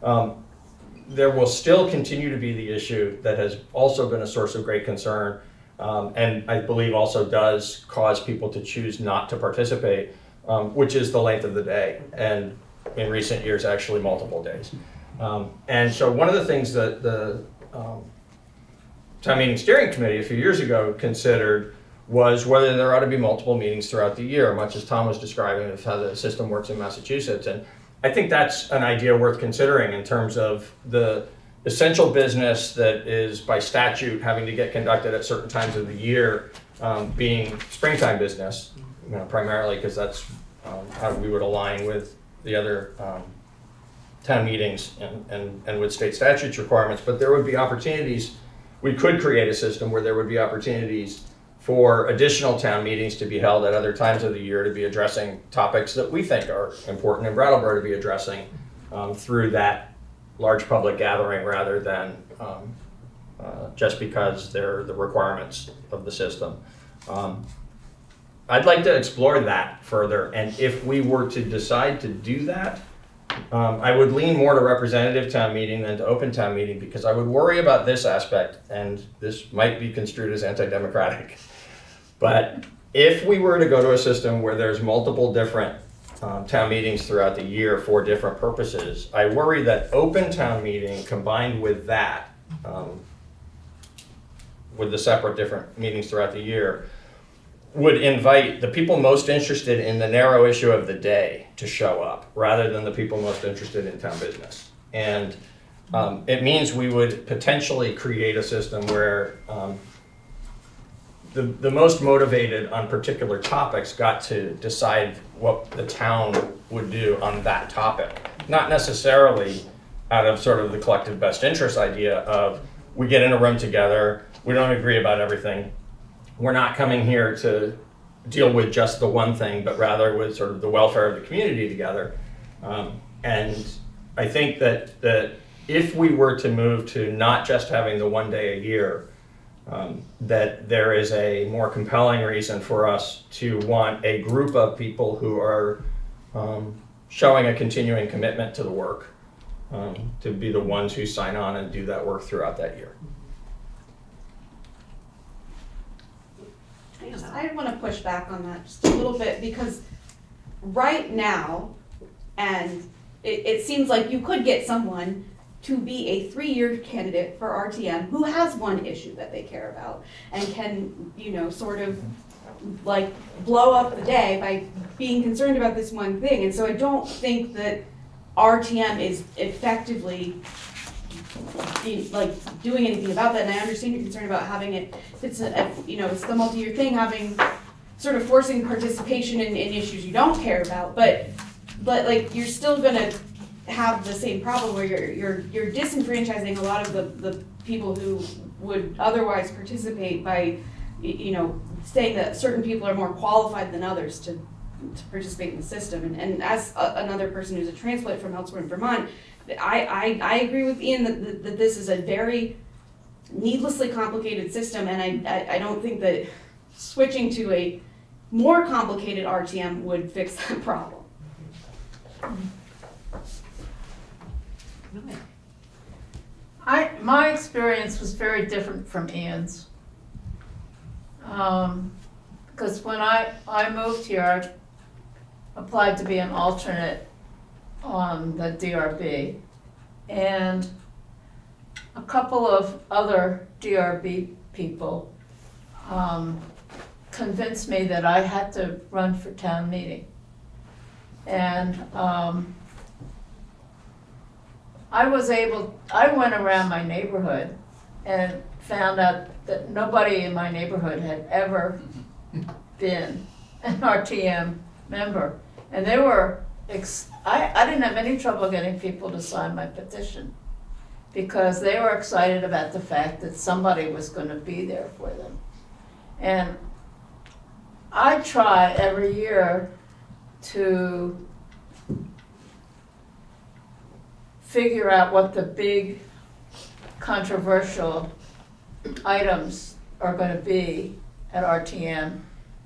There will still continue to be the issue that has also been a source of great concern, and I believe also does cause people to choose not to participate, which is the length of the day, and in recent years actually multiple days. And so one of the things that the Town Meeting Steering Committee a few years ago considered was whether there ought to be multiple meetings throughout the year, much as Tom was describing of how the system works in Massachusetts. And I think that's an idea worth considering in terms of the essential business that is by statute having to get conducted at certain times of the year, being springtime business, primarily because that's how we would align with the other town meetings and with state statutes requirements. But there would be opportunities, we could create a system where there would be opportunities for additional town meetings to be held at other times of the year to be addressing topics that we think are important in Brattleboro to be addressing through that large public gathering rather than just because they're the requirements of the system. I'd like to explore that further, and if we were to decide to do that, I would lean more to representative town meeting than to open town meeting, because I would worry about this aspect, and this might be construed as anti-democratic. But if we were to go to a system where there's multiple different town meetings throughout the year for different purposes, I worry that open town meeting combined with that, with the separate different meetings throughout the year, would invite the people most interested in the narrow issue of the day to show up rather than the people most interested in town business. And it means we would potentially create a system where the most motivated on particular topics got to decide what the town would do on that topic. Not necessarily out of sort of the collective best interest idea of we get in a room together, we don't agree about everything. We're not coming here to deal with just the one thing, but rather with sort of the welfare of the community together. And I think that if we were to move to not just having the one day a year, that there is a more compelling reason for us to want a group of people who are showing a continuing commitment to the work, to be the ones who sign on and do that work throughout that year. I want to push back on that just a little bit, because right now, and it seems like you could get someone to be a 3-year candidate for RTM who has one issue that they care about and can, sort of like blow up the day by being concerned about this one thing. And so I don't think that RTM is effectively doing anything about that. And I understand your concern about having it, if it's it's the multi-year thing, having sort of forcing participation in issues you don't care about, but like you're still gonna have the same problem where you're disenfranchising a lot of the people who would otherwise participate by saying that certain people are more qualified than others to participate in the system. And as another person who's a transplant from elsewhere in Vermont, I agree with Ian that this is a very needlessly complicated system, and I don't think that switching to a more complicated RTM would fix that problem. My experience was very different from Ian's. Because when I moved here, I applied to be an alternate on the DRB, and a couple of other DRB people convinced me that I had to run for town meeting. And I went around my neighborhood and found out that nobody in my neighborhood had ever been an RTM member. And they were, I didn't have any trouble getting people to sign my petition because they were excited about the fact that somebody was going to be there for them. And I try every year to figure out what the big controversial items are going to be at RTM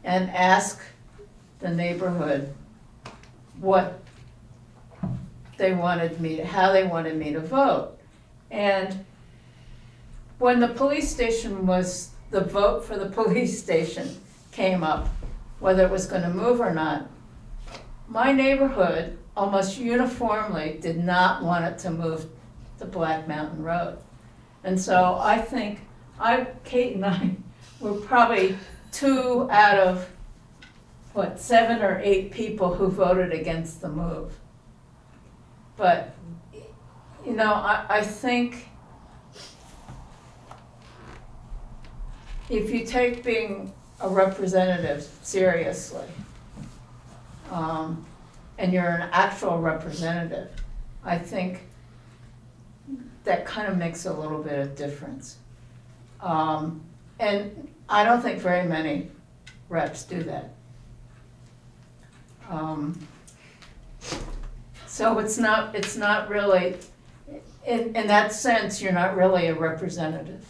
and ask the neighborhood what they wanted me to, how they wanted me to vote. And when the police station was, the vote for the police station came up, whether it was going to move or not, my neighborhood almost uniformly did not want it to move to Black Mountain Road. And so I think Kate and I were probably 2 out of, 7 or 8 people who voted against the move. But, you know, I think if you take being a representative seriously, and you're an actual representative, I think that kind of makes a little bit of difference. And I don't think very many reps do that. So it's not really, in that sense, you're not really a representative.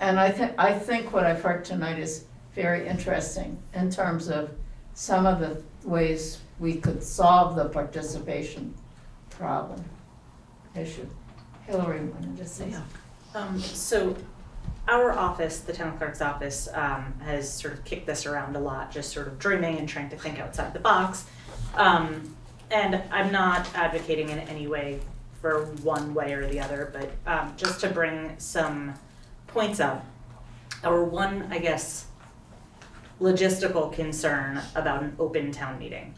And I think what I've heard tonight is very interesting in terms of some of the ways we could solve the participation problem issue. Hillary wanted to say something. So our office, the town clerk's office, has sort of kicked this around a lot, just sort of dreaming and trying to think outside the box. And I'm not advocating in any way for one way or the other, but just to bring some points up. Our one, I guess, logistical concern about an open town meeting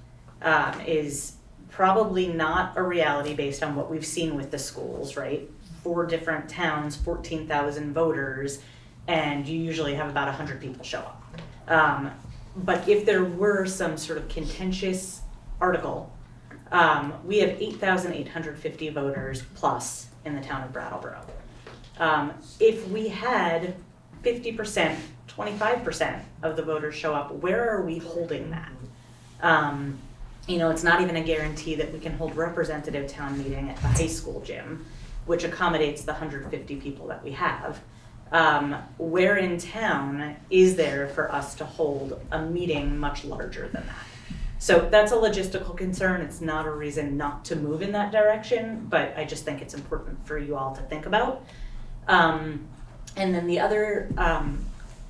is probably not a reality based on what we've seen with the schools, right? 4 different towns, 14,000 voters, and you usually have about 100 people show up. But if there were some sort of contentious article, we have 8,850 voters plus in the town of Brattleboro. If we had 50%, 25% of the voters show up, where are we holding that? You know, it's not even a guarantee that we can hold representative town meeting at the high school gym, which accommodates the 150 people that we have. Where in town is there for us to hold a meeting much larger than that? So that's a logistical concern. It's not a reason not to move in that direction, but I just think it's important for you all to think about. And then the other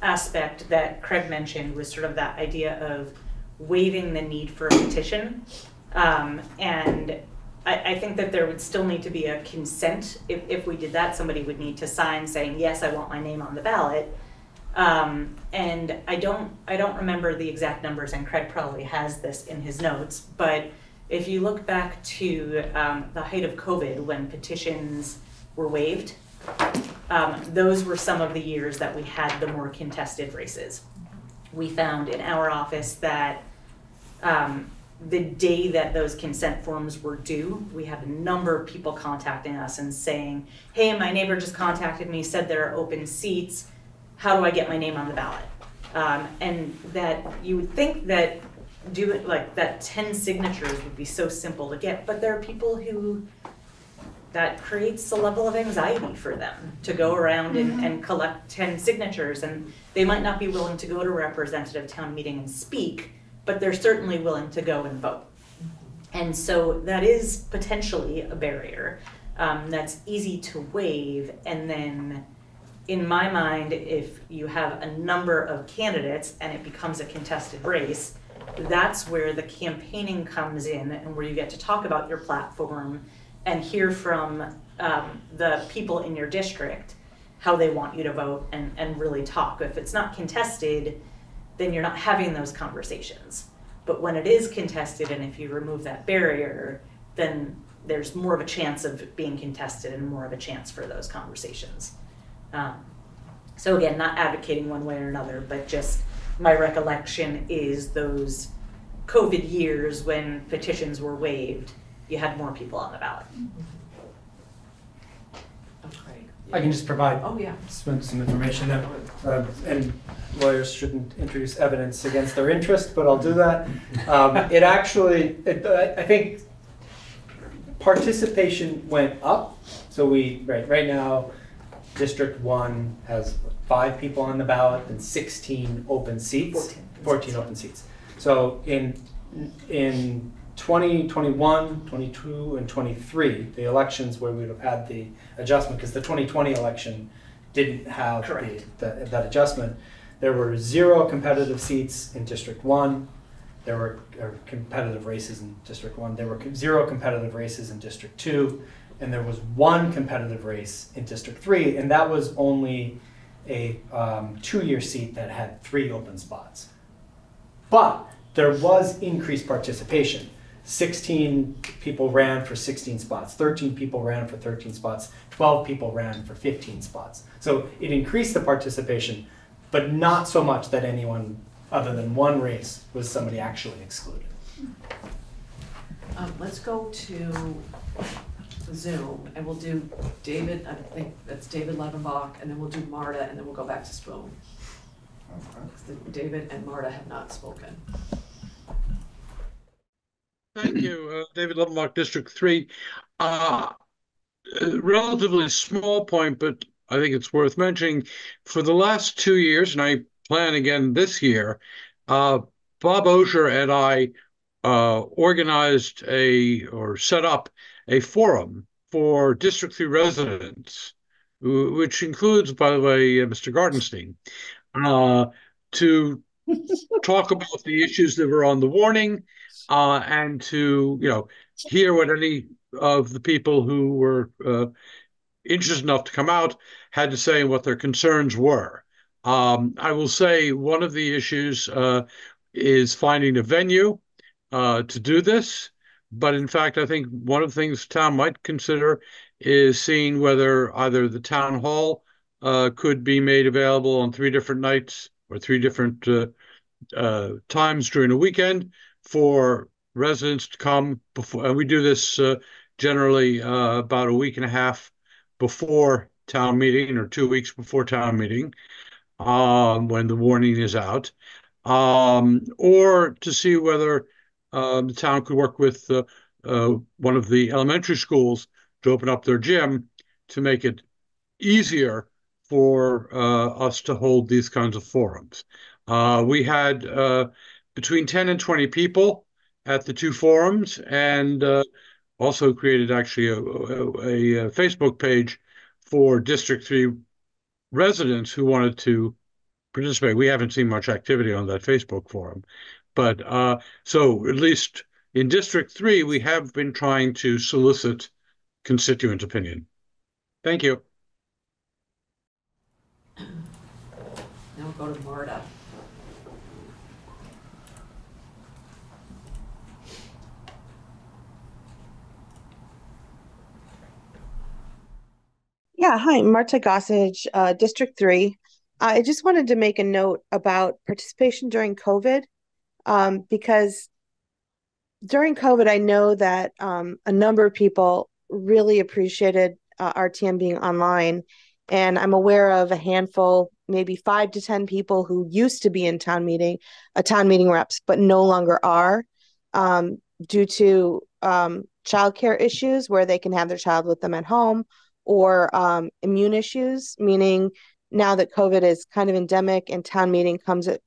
aspect that Craig mentioned was sort of that idea of waiving the need for a petition. And I think that there would still need to be a consent. If we did that, somebody would need to sign saying, yes, I want my name on the ballot. And I don't remember the exact numbers, and Craig probably has this in his notes, but if you look back to the height of COVID when petitions were waived, those were some of the years that we had the more contested races. We found in our office that the day that those consent forms were due, we had a number of people contacting us and saying, hey, my neighbor just contacted me, said there are open seats. How do I get my name on the ballot? And that you would think that that 10 signatures would be so simple to get, but there are people who that creates a level of anxiety for them to go around and collect 10 signatures, and they might not be willing to go to a representative town meeting and speak, but they're certainly willing to go and vote. And so that is potentially a barrier that's easy to waive. And then in my mind, if you have a number of candidates and it becomes a contested race, that's where the campaigning comes in and where you get to talk about your platform and hear from the people in your district how they want you to vote and really talk. If it's not contested, then you're not having those conversations. But when it is contested, and if you remove that barrier, then there's more of a chance of it being contested and more of a chance for those conversations. So again, not advocating one way or another, but just my recollection is those COVID years when petitions were waived, you had more people on the ballot. Okay. I can just provide Oh, yeah. some information that, and lawyers shouldn't introduce evidence against their interest, but I'll do that. I think participation went up. So right now, District 1 has 5 people on the ballot and 16 open seats. 14 open seats. So in 2021, 22, and 23, the elections where we would have had the adjustment, because the 2020 election didn't have that adjustment, there were 0 competitive seats in District 1. There were competitive races in District 1. There were 0 competitive races in District 2. And there was 1 competitive race in District 3, and that was only a 2-year seat that had 3 open spots. But there was increased participation. 16 people ran for 16 spots, 13 people ran for 13 spots, 12 people ran for 15 spots. So it increased the participation, but not so much that anyone other than 1 race was somebody actually excluded. Let's go to Zoom, and we'll do David, I think that's David Levenbach, and then we'll do Marta, and then we'll go back to Spoon. David and Marta have not spoken. Thank you, David Levenbach, District 3. Relatively small point, but I think it's worth mentioning. For the last 2 years, and I plan again this year, Bob Osher and I organized or set up a forum for District 3 residents, which includes, by the way, Mr. Gartenstein, to talk about the issues that were on the warning and to, hear what any of the people who were interested enough to come out had to say and what their concerns were. I will say one of the issues is finding a venue to do this. But in fact, I think one of the things town might consider is seeing whether either the town hall could be made available on 3 different nights or 3 different times during a weekend for residents to come before. And we do this generally about a week and a half before town meeting or 2 weeks before town meeting when the warning is out. Or to see whether the town could work with one of the elementary schools to open up their gym to make it easier for us to hold these kinds of forums. We had between 10 and 20 people at the 2 forums, and also created actually a Facebook page for District 3 residents who wanted to participate. We haven't seen much activity on that Facebook forum. But so at least in District 3, we have been trying to solicit constituent opinion. Thank you. Now we'll go to Marta. Yeah, hi, Marta Gossage, District 3. I just wanted to make a note about participation during COVID, because during COVID, I know that a number of people really appreciated RTM being online, and I'm aware of a handful, maybe 5 to 10 people who used to be in town meeting reps, but no longer are, due to childcare issues where they can have their child with them at home, or immune issues, meaning now that COVID is kind of endemic and town meeting comes at,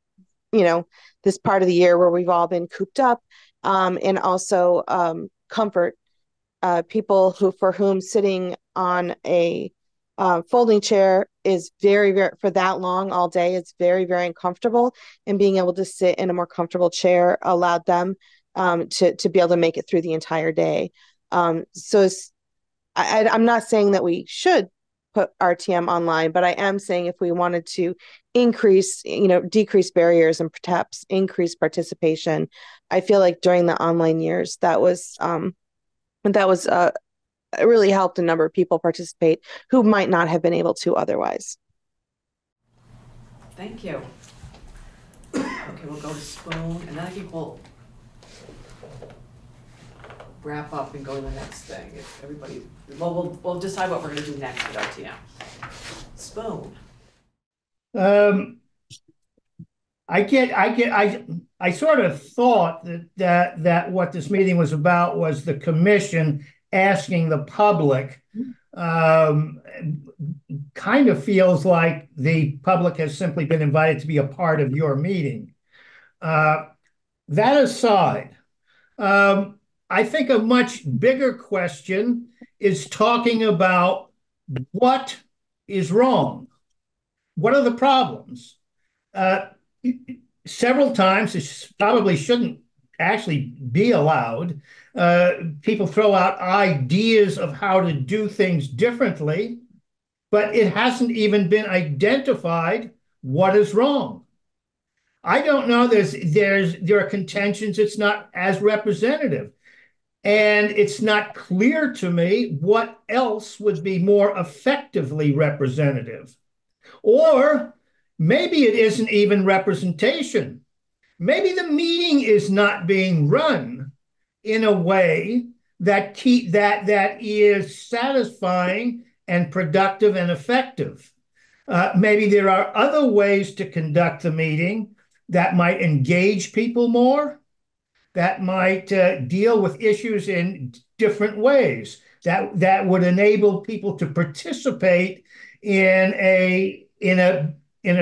this part of the year where we've all been cooped up, and also comfort, people for whom sitting on a folding chair is very, very, for that long all day, it's very, very uncomfortable, and being able to sit in a more comfortable chair allowed them to be able to make it through the entire day. I'm not saying that we should put RTM online, but I am saying if we wanted to decrease barriers and perhaps increase participation, I feel like during the online years, that was it really helped a number of people participate who might not have been able to otherwise. Thank you. Okay, we'll go to Spoon, and then I think we'll wrap up and go to the next thing. If everybody, we'll decide what we're going to do next with RTM. Spoon. I sort of thought that what this meeting was about was the commission asking the public. Kind of feels like the public has simply been invited to be a part of your meeting. That aside, I think a much bigger question is talking about what is wrong. What are the problems? Several times, this probably shouldn't actually be allowed. People throw out ideas of how to do things differently, but it hasn't even been identified what is wrong. I don't know. There are contentions it's not as representative. And it's not clear to me what else would be more effectively representative. Or maybe it isn't even representation. Maybe the meeting is not being run in a way that is satisfying and productive and effective. Maybe there are other ways to conduct the meeting that might engage people more, that might deal with issues in different ways, that would enable people to participate in a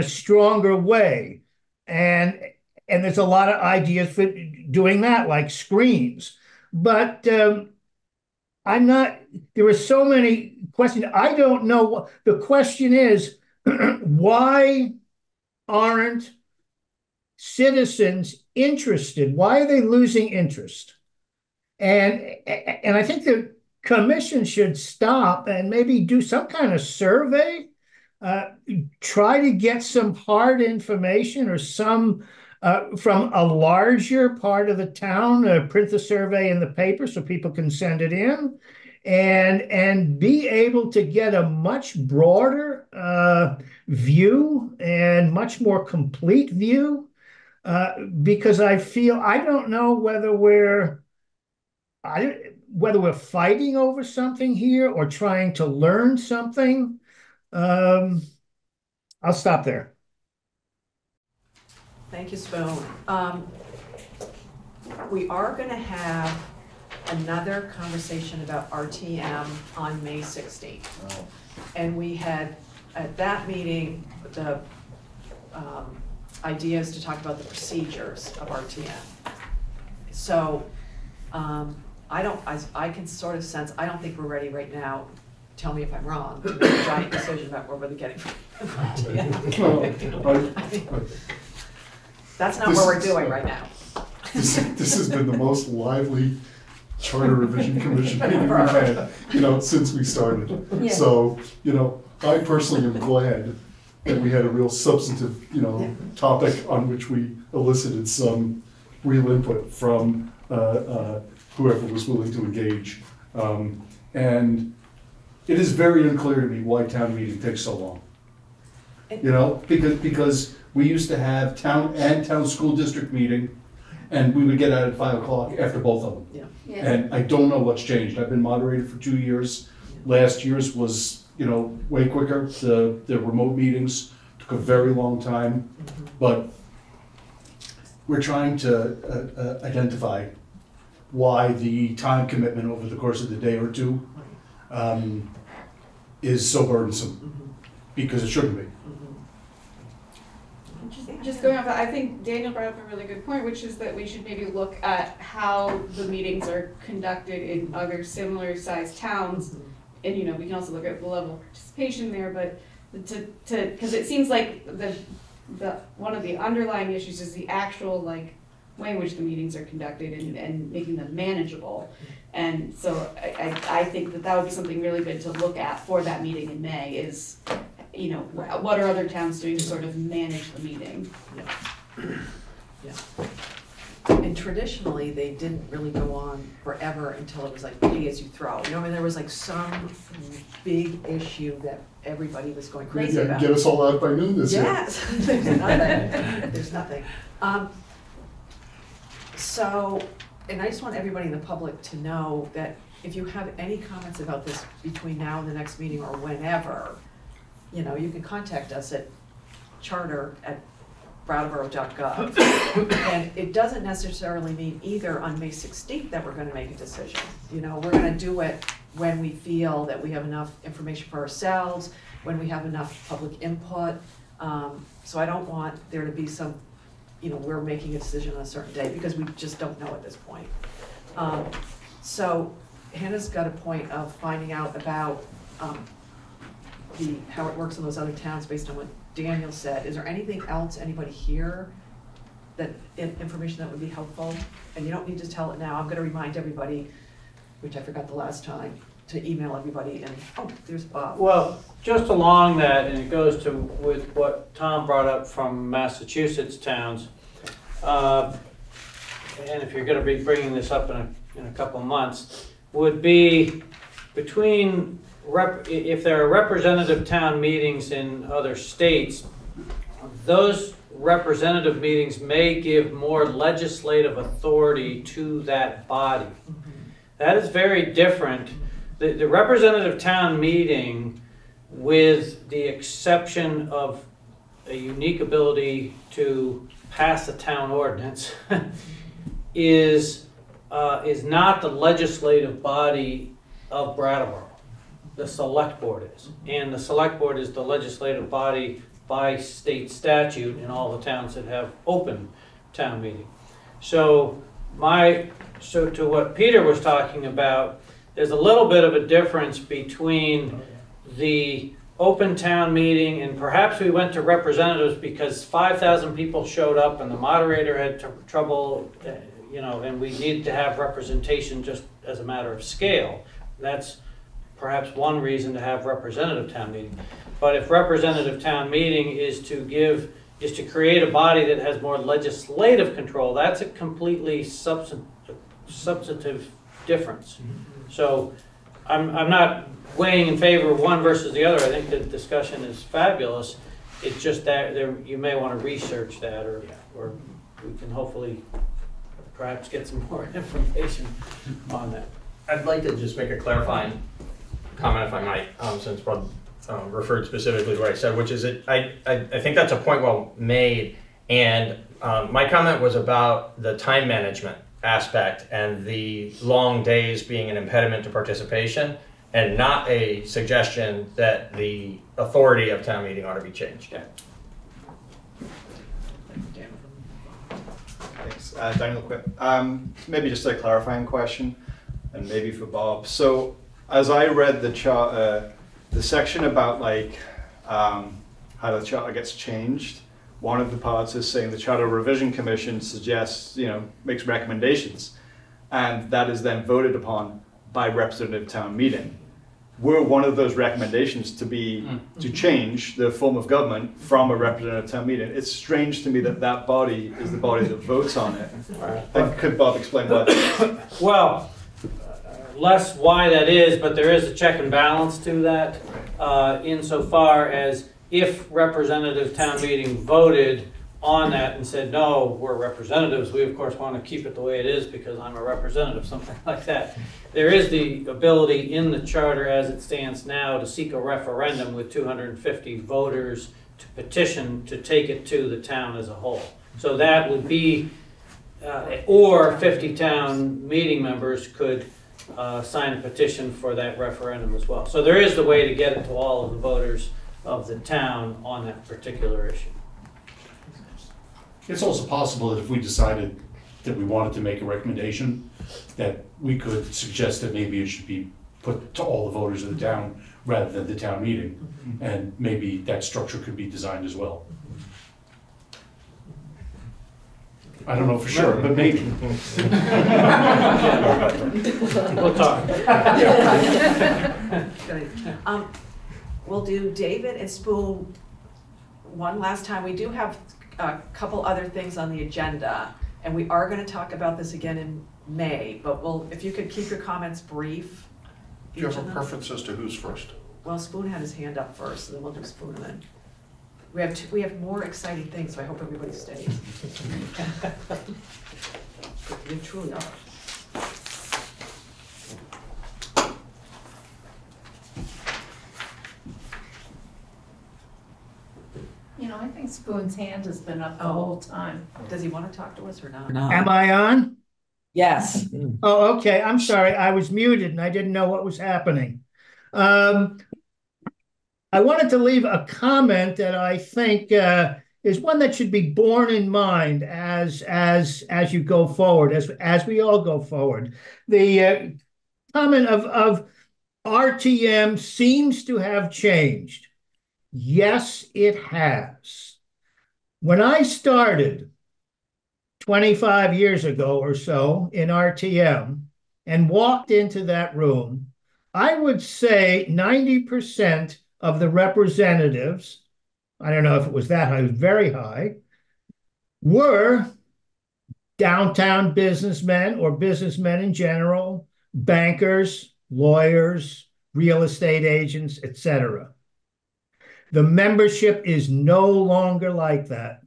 stronger way. And there's a lot of ideas for doing that, like screens. But there are so many questions. I don't know. The question is, why aren't citizens interested? Why are they losing interest? And I think the commission should stop and maybe do some kind of survey, try to get some hard information or some from a larger part of the town, print the survey in the paper so people can send it in, and be able to get a much broader view and much more complete view. Because I don't know whether we're fighting over something here or trying to learn something. I'll stop there. Thank you, Spoon. We are going to have another conversation about RTM on May 16th. And we had, at that meeting, the idea is to talk about the procedures of RTM. So I can sort of sense, I don't think we're ready right now, tell me if I'm wrong, to make a giant decision about where we're getting from RTM. That's not what we're doing right now. This has been the most lively Charter Revision Commission meeting we've had, since we started. Yeah. So, I personally am glad that we had a real substantive, topic on which we elicited some real input from whoever was willing to engage. And it is very unclear to me why town meeting takes so long. Because we used to have town school district meeting, and we would get out at 5 o'clock after both of them. Yeah. Yes. And I don't know what's changed. I've been moderator for 2 years. Last year's was, way quicker. The remote meetings took a very long time, but we're trying to identify why the time commitment over the course of the day or two is so burdensome, because it shouldn't be. Just going off that, I think Daniel brought up a really good point, which is that we should maybe look at how the meetings are conducted in other similar sized towns. And, you know, we can also look at the level of participation there, but because it seems like the one of the underlying issues is the actual like way in which the meetings are conducted and making them manageable. And so I think that would be something really good to look at for that meeting in May is, you know, what are other towns doing to sort of manage the meeting? Yeah. And traditionally, they didn't really go on forever until it was like pay as you throw. You know, I mean, there was like some big issue that everybody was going crazy about. Get us all out by noon this year. Yes, there's nothing, there's nothing. So, and I just want everybody in the public to know that if you have any comments about this between now and the next meeting or whenever, you know, you can contact us at charter@brattleboro.gov. And it doesn't necessarily mean either on May 16th that we're gonna make a decision. You know, we're gonna do it when we feel that we have enough information for ourselves, when we have enough public input. So I don't want there to be some, you know, we're making a decision on a certain day, because we just don't know at this point. So Hannah's got a point of finding out about how it works in those other towns based on what Daniel said. Is there anything else, anybody here, that information that would be helpful? And you don't need to tell it now. I'm gonna remind everybody, which I forgot the last time, to email everybody and, oh, there's Bob. Well, just along that, and it goes to with what Tom brought up from Massachusetts towns, and if you're gonna be bringing this up in a couple of months, would be between if there are representative town meetings in other states, those representative meetings may give more legislative authority to that body. That is very different. The representative town meeting, with the exception of a unique ability to pass a town ordinance, is not the legislative body of Brattleboro. The select board is. And the select board is the legislative body by state statute in all the towns that have open town meeting. So to what Peter was talking about, there's a little bit of a difference between the open town meeting, and perhaps we went to representatives because 5,000 people showed up and the moderator had trouble, you know, and we needed to have representation just as a matter of scale. That's perhaps one reason to have representative town meeting. But if representative town meeting is to create a body that has more legislative control, that's a completely substantive difference. So I'm not weighing in favor of one versus the other. I think the discussion is fabulous. It's just that you may want to research that, or we can hopefully perhaps get some more information on that. I'd like to just make a clarifying comment, if I might, since Bob referred specifically to what I said, which is that I think that's a point well made. And my comment was about the time management aspect and the long days being an impediment to participation, and not a suggestion that the authority of town meeting ought to be changed. Yeah. Thanks. Daniel Quip. Maybe just a clarifying question, and maybe for Bob. So as I read the chart, the section about like how the charter gets changed, one of the parts is saying the Charter Revision Commission suggests, you know, makes recommendations, and that is then voted upon by representative town meeting. Were one of those recommendations to be to change the form of government from a representative town meeting? It's strange to me that that body is the body that votes on it. Could Bob explain why? Well, less why that is, but there is a check and balance to that, insofar as if representative town meeting voted on that and said, no, we're representatives, we of course want to keep it the way it is because I'm a representative, something like that. There is the ability in the charter as it stands now to seek a referendum with 250 voters to petition to take it to the town as a whole. So that would be or 50 town meeting members could sign a petition for that referendum as well. So there is the way to get it to all of the voters of the town on that particular issue. It's also possible that if we decided that we wanted to make a recommendation, that we could suggest that maybe it should be put to all the voters of the town rather than the town meeting. And maybe that structure could be designed as well. I don't know for sure, but maybe. We'll talk. We'll do David and Spoon one last time. We do have a couple other things on the agenda, and we are gonna talk about this again in May, but if you could keep your comments brief. Do you have a preference as to who's first? Well, Spoon had his hand up first, and then we'll do Spoon, and then we have more exciting things, so I hope everybody stays. You truly are. You know, I think Spoon's hand has been up the whole time. Does he want to talk to us or not? Am I on? Yes. Oh, okay. I'm sorry. I was muted and I didn't know what was happening. I wanted to leave a comment that I think is one that should be borne in mind as you go forward, as we all go forward. The comment of RTM seems to have changed. Yes, it has. When I started 25 years ago or so in RTM and walked into that room, I would say 90% of the representatives, I don't know if it was that high, it was very high, were downtown businessmen or businessmen in general, bankers, lawyers, real estate agents, etc. The membership is no longer like that.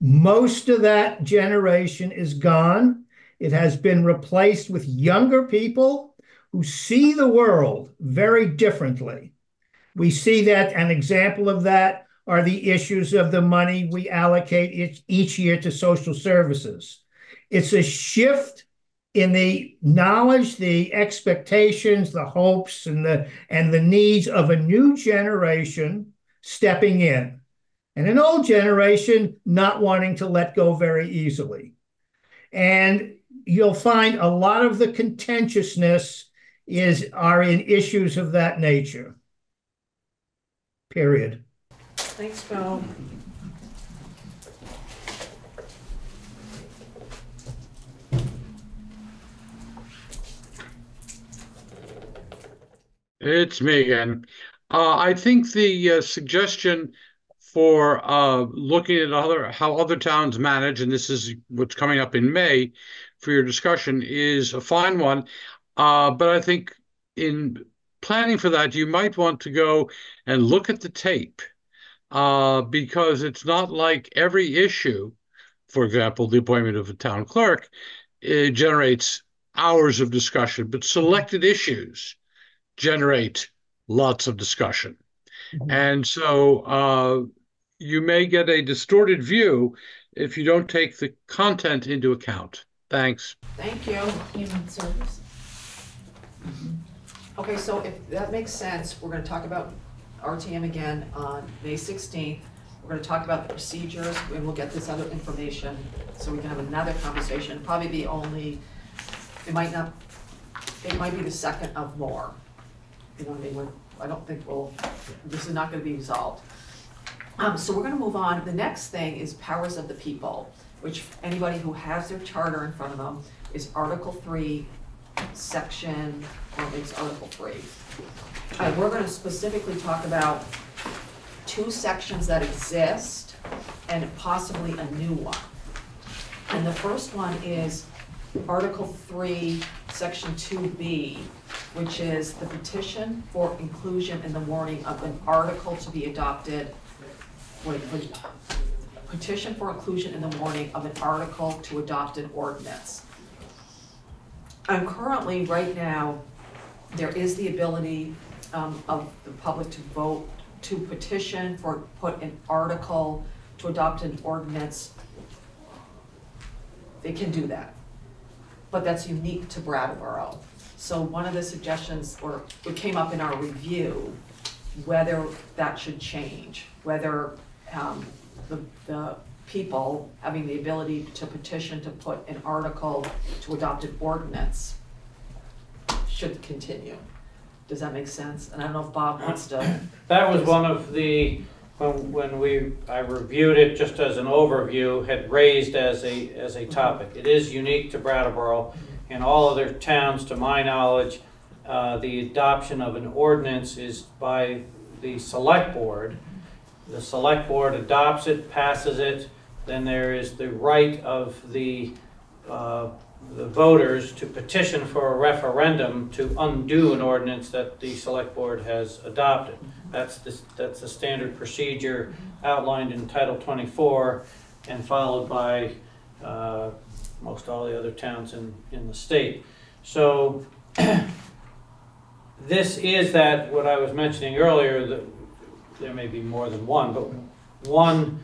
Most of that generation is gone. It has been replaced with younger people who see the world very differently. We see that an example of that are the issues of the money we allocate each year to social services. It's a shift in the knowledge, the expectations, the hopes, and the needs of a new generation stepping in, and an old generation not wanting to let go very easily. And you'll find a lot of the contentiousness are in issues of that nature. Period. Thanks, Phil. It's me again. I think the suggestion for looking at how other towns manage, and this is what's coming up in May for your discussion, is a fine one. But I think in planning for that, you might want to go and look at the tape, because it's not like every issue, for example, the appointment of a town clerk, it generates hours of discussion, but selected issues generate lots of discussion. And so you may get a distorted view if you don't take the content into account. Thanks. Thank you. Human service. Okay, so if that makes sense, we're going to talk about RTM again on May 16th. We're going to talk about the procedures, and we'll get this other information so we can have another conversation. Probably the only, it might be the second of more. You know what I mean? I don't think this is not going to be resolved. So we're going to move on. The next thing is powers of the people, which anybody who has their charter in front of them is Article 3, Section, or it's Article 3. We're going to specifically talk about two sections that exist and possibly a new one. And the first one is Article 3, Section 2B, which is the petition for inclusion in the warning of an article to be adopted. Petition for inclusion in the warning of an article to adopt an ordinance. And currently, right now, there is the ability of the public to vote to petition for put an article to adopt an ordinance they can do that. But that's unique to Brattleboro. So one of the suggestions, or it came up in our review, whether that should change, whether the people having the ability to petition to put an article to adopt an ordinance should continue. Does that make sense? And I don't know if Bob wants to. That was one of the, when I reviewed it just as an overview, had raised as a topic. It is unique to Brattleboro. In all other towns, to my knowledge, the adoption of an ordinance is by the select board. The select board adopts it, passes it, then there is the right of the voters to petition for a referendum to undo an ordinance that the select board has adopted. That's the standard procedure outlined in Title 24 and followed by most all the other towns in the state. So this is that, what I was mentioning earlier, that there may be more than one, but one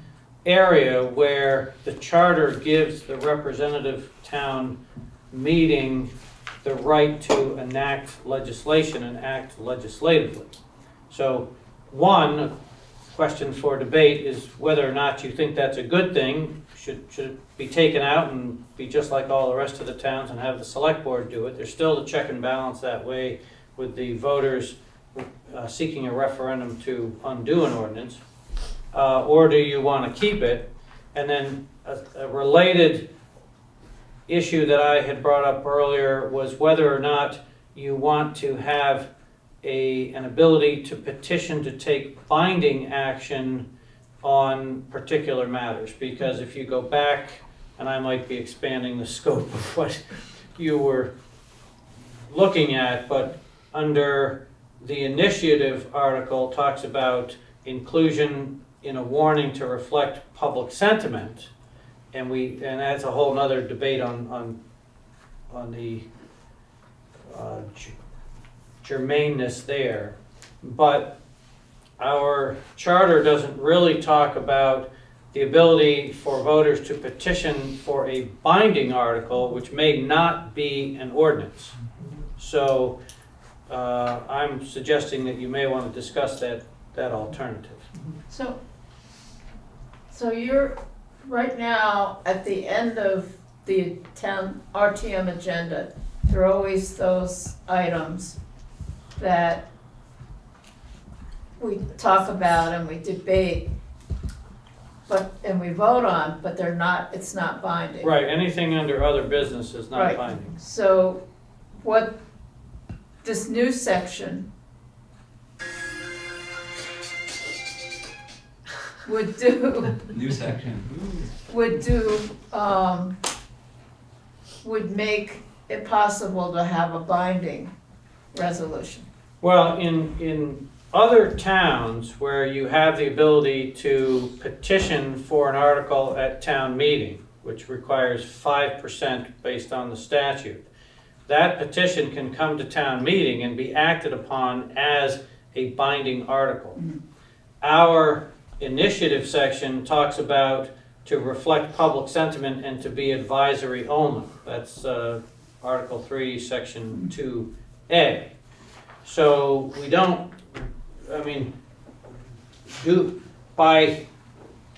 area where the charter gives the representative town meeting the right to enact legislation and act legislatively. So one question for debate is whether or not you think that's a good thing. Should it be taken out and be just like all the rest of the towns and have the select board do it? There's still the check and balance that way with the voters seeking a referendum to undo an ordinance. Or do you want to keep it? And then a related issue that I had brought up earlier was whether or not you want to have an ability to petition to take binding action on particular matters. Because if you go back, and I might be expanding the scope of what you were looking at, but under the initiative article talks about inclusion in a warning to reflect public sentiment, and that's a whole nother debate on the germaneness there. But our charter doesn't really talk about the ability for voters to petition for a binding article, which may not be an ordinance. So I'm suggesting that you may want to discuss that alternative. So you're right now at the end of the town RTM agenda. There are always those items that we talk about and we debate, and we vote on, but it's not binding. Right, anything under other business is not Right. binding. So what this new section would do New section. would make it possible to have a binding resolution. Well, in other towns where you have the ability to petition for an article at town meeting, which requires 5% based on the statute, that petition can come to town meeting and be acted upon as a binding article. Mm-hmm. Our initiative section talks about to reflect public sentiment and to be advisory only. That's Article 3, Section 2A. So we don't, I mean,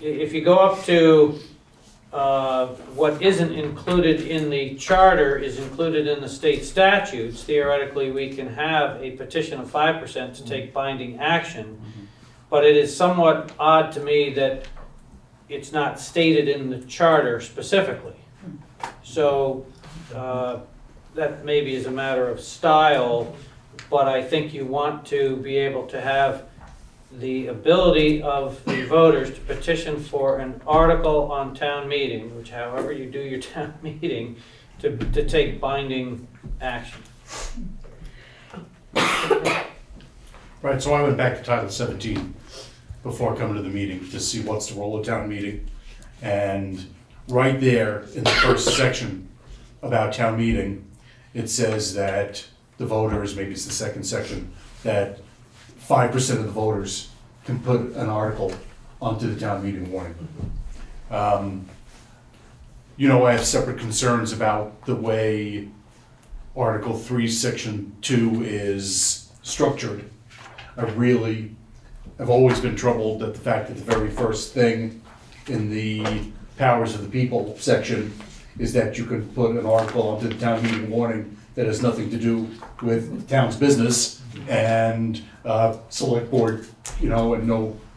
if you go up to what isn't included in the charter is included in the state statutes, theoretically we can have a petition of 5% to take binding action. But it is somewhat odd to me that it's not stated in the charter specifically. So that maybe is a matter of style, but I think you want to be able to have the ability of the voters to petition for an article on town meeting, which however you do your town meeting, to take binding action. Right, so I went back to Title 17 before coming to the meeting to see what's the role of town meeting. And right there in the first section about town meeting, it says that the voters, maybe it's the second section, that 5% of the voters can put an article onto the town meeting warning. you know, I have separate concerns about the way Article 3, Section 2 is structured. I've always been troubled at the fact that the very first thing in the powers of the people section is that you can put an article onto the town meeting warning that has nothing to do with the town's business and select board, you know, and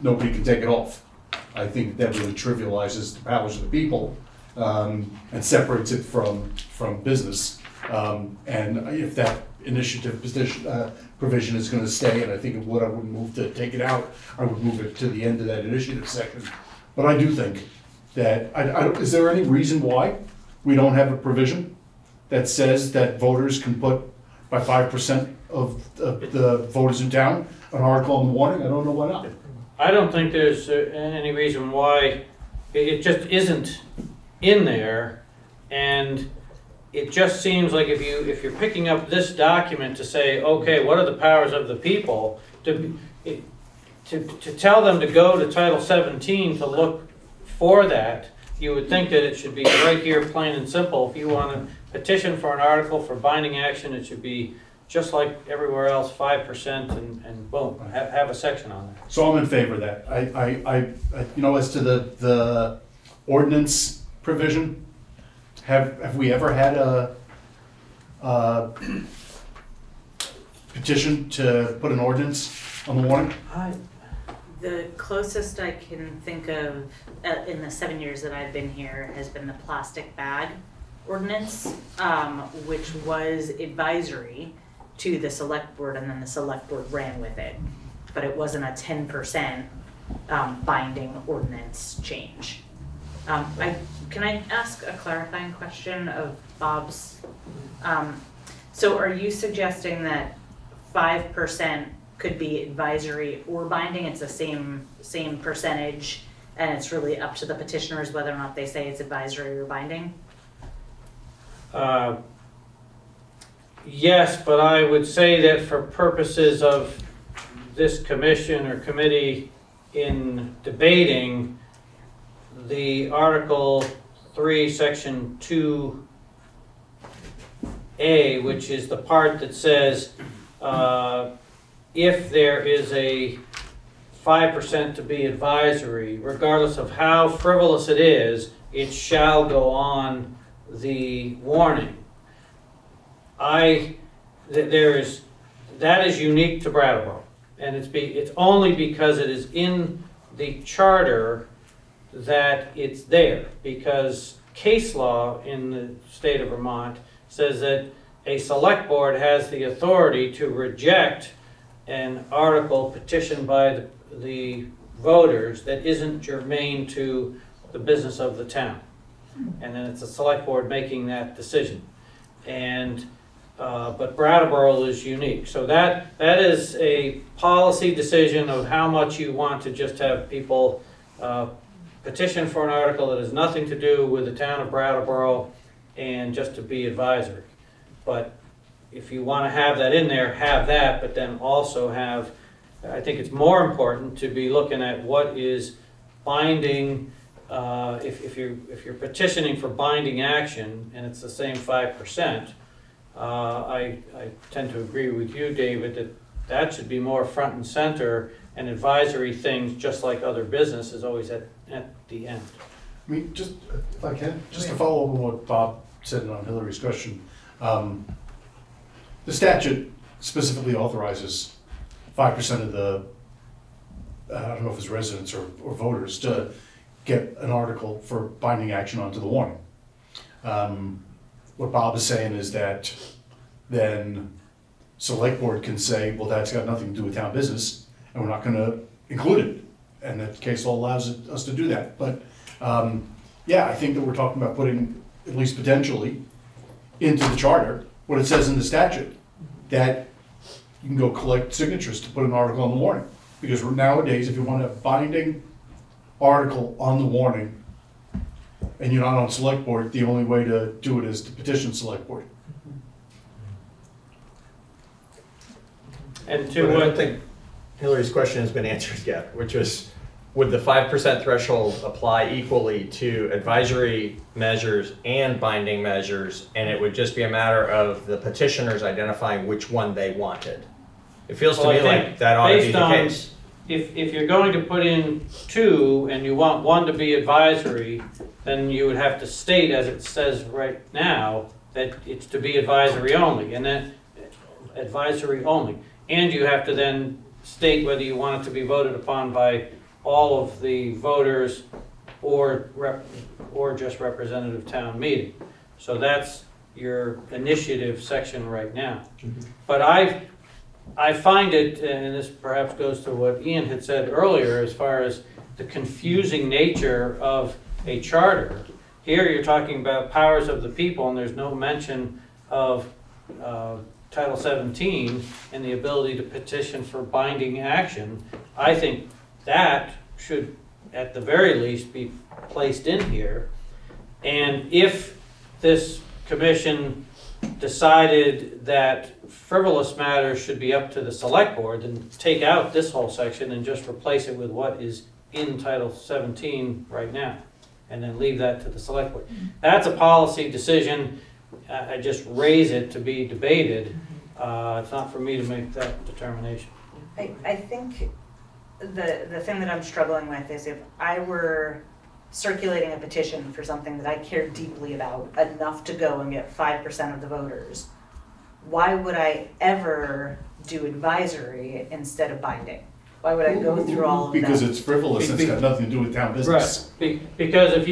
nobody can take it off. I think that really trivializes the powers of the people and separates it from business. And if that initiative provision is going to stay, and I think it would, I wouldn't move to take it out. I would move it to the end of that initiative section. But I do think that, is there any reason why we don't have a provision that says that voters can put by 5% of the voters in town an article on the warning? I don't know why not. I don't think there's any reason why it just isn't in there, and it just seems like if you're picking up this document to say, okay, what are the powers of the people, to tell them to go to Title 17 to look for that, you would think that it should be right here, plain and simple. If you want to petition for an article for binding action, it should be just like everywhere else, 5%, and boom, have a section on that. So I'm in favor of that. I you know, as to the ordinance provision, have we ever had a petition to put an ordinance on the warning? The closest I can think of in the 7 years that I've been here has been the plastic bag ordinance, which was advisory to the select board, and then the select board ran with it. But it wasn't a 10% binding ordinance change. Can I ask a clarifying question of Bob's? So are you suggesting that 5% could be advisory or binding? It's the same percentage, and it's really up to the petitioners whether or not they say it's advisory or binding? Yes, but I would say that for purposes of this commission or committee in debating the Article 3, Section 2A, which is the part that says if there is a 5% to be advisory, regardless of how frivolous it is, it shall go on the warning. That is unique to Brattleboro, and it's only because it is in the charter that it's there, because case law in the state of Vermont says that a select board has the authority to reject an article petitioned by the voters that isn't germane to the business of the town. And then it's a select board making that decision. And but Brattleboro is unique. So that is a policy decision of how much you want to just have people petition for an article that has nothing to do with the town of Brattleboro and just to be advisory. But if you want to have that in there, have that, but then also have, I think it's more important to be looking at what is binding. If you're petitioning for binding action and it's the same 5%, I tend to agree with you, David, that should be more front and center, and advisory things, just like other business, is always at the end. I mean, just if I can, just to follow up on what Bob said on Hillary's question, the statute specifically authorizes 5% of the, I don't know if it's residents or voters, to get an article for binding action onto the warning. What Bob is saying is that then select board can say, well, that's got nothing to do with town business, and we're not going to include it. And that case law allows us to do that. But yeah, I think that we're talking about putting, at least potentially, into the charter what it says in the statute, that you can go collect signatures to put an article on the warning. Because nowadays, if you want a binding article on the warning, and you're not on select board, the only way to do it is to petition select board. And I don't think Hillary's question has been answered yet, which was, would the 5% threshold apply equally to advisory measures and binding measures, and it would just be a matter of the petitioners identifying which one they wanted? It feels to Well, me I think like that ought to be based the on- case. If you're going to put in 2 and you want 1 to be advisory, then you would have to state, as it says right now, that it's to be advisory only, and then advisory only. And you have to then state whether you want it to be voted upon by all of the voters or just representative town meeting. So that's your initiative section right now. But I find it, and this perhaps goes to what Ian had said earlier, as far as the confusing nature of a charter. Here you're talking about powers of the people, and there's no mention of Title 17 and the ability to petition for binding action. I think that should, at the very least, be placed in here. And if this commission decided that frivolous matters should be up to the select board, then take out this whole section and just replace it with what is in Title 17 right now, and then leave that to the select board. That's a policy decision. I just raise it to be debated. It's not for me to make that determination. I think the thing that I'm struggling with is if I were circulating a petition for something that I care deeply about enough to go and get 5% of the voters, why would I ever do advisory instead of binding? Why would I go through all of that? Because it's frivolous, it's got nothing to do with town business. Right, because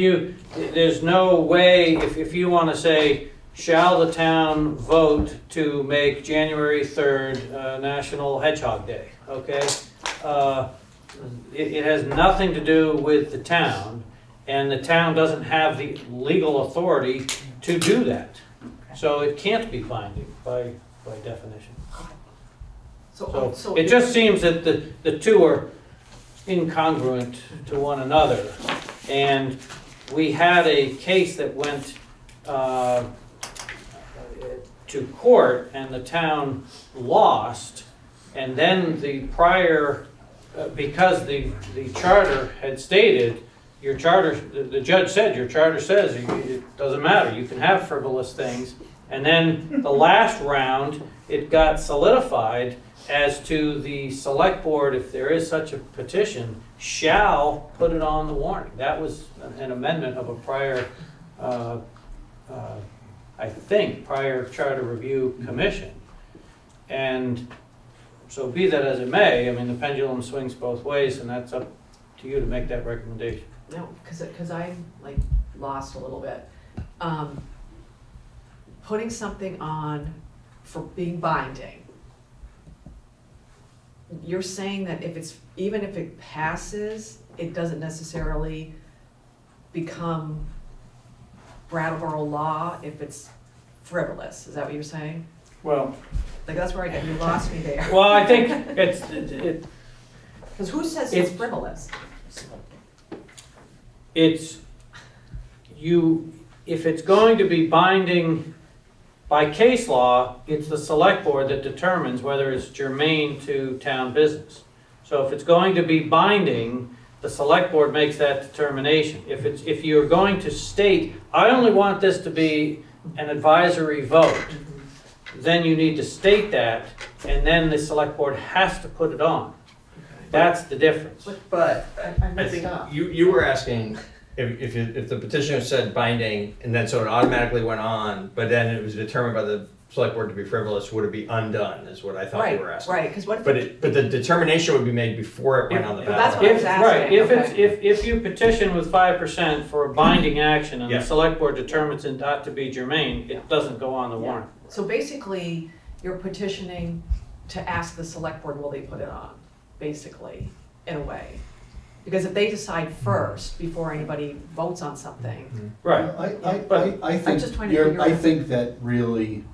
there's no way, if you want to say, shall the town vote to make January 3rd National Hedgehog Day, okay? It has nothing to do with the town, and the town doesn't have the legal authority to do that. So it can't be binding by definition. So it just seems that the two are incongruent to one another. And we had a case that went to court, and the town lost, and then the prior, because the charter had stated, your charter, the judge said, your charter says it doesn't matter, you can have frivolous things. And then the last round, it got solidified as to the select board, if there is such a petition, shall put it on the warning. That was an amendment of a prior, I think, prior charter review commission. And so be that as it may, I mean, the pendulum swings both ways, and that's up to you to make that recommendation. No, because I'm like lost a little bit. Putting something on for being binding, you're saying that even if it passes, it doesn't necessarily become Brattleboro law if it's frivolous. Is that what you're saying? Well, like that's where you lost me there. Well, I think it's because who says it's frivolous? It's if it's going to be binding by case law, it's the select board that determines whether it's germane to town business. So if it's going to be binding, the select board makes that determination. If you're going to state, I only want this to be an advisory vote, then you need to state that, and then the select board has to put it on. That's the difference. But I think you were asking if the petitioner said binding, and then so it automatically went on, but then it was determined by the select board to be frivolous, would it be undone, is what I thought you were asking. Right, because what? But the determination would be made before it went on the ballot. That's what I was asking. Right, if you petition with 5% for a binding action and the select board determines it not to be germane, it doesn't go on the warrant. So basically, you're petitioning to ask the select board, will they put it on, basically, in a way. Because if they decide first, before anybody votes on something. Right. I think that really,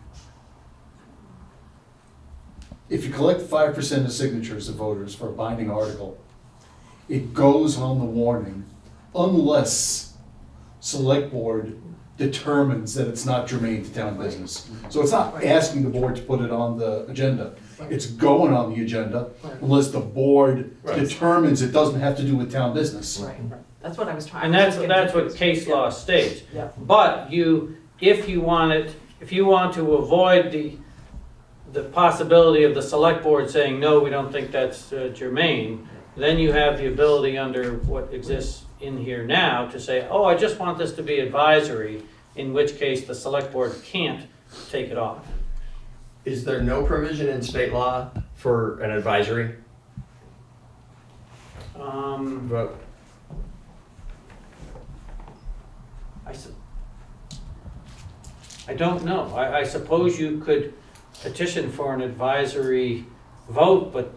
if you collect 5% of signatures of voters for a binding article, it goes on the warning unless select board determines that it's not germane to town business. So it's not asking the board to put it on the agenda. it's going on the agenda Right. unless the board Right. determines it doesn't have to do with town business. Right, that's what I was trying. And that's what case law states. Yeah. But if you want to avoid the possibility of the select board saying, no, we don't think that's germane, then you have the ability under what exists in here now to say, oh, I just want this to be advisory, in which case the select board can't take it off. Is there no provision in state law for an advisory vote? I don't know. I suppose you could petition for an advisory vote, but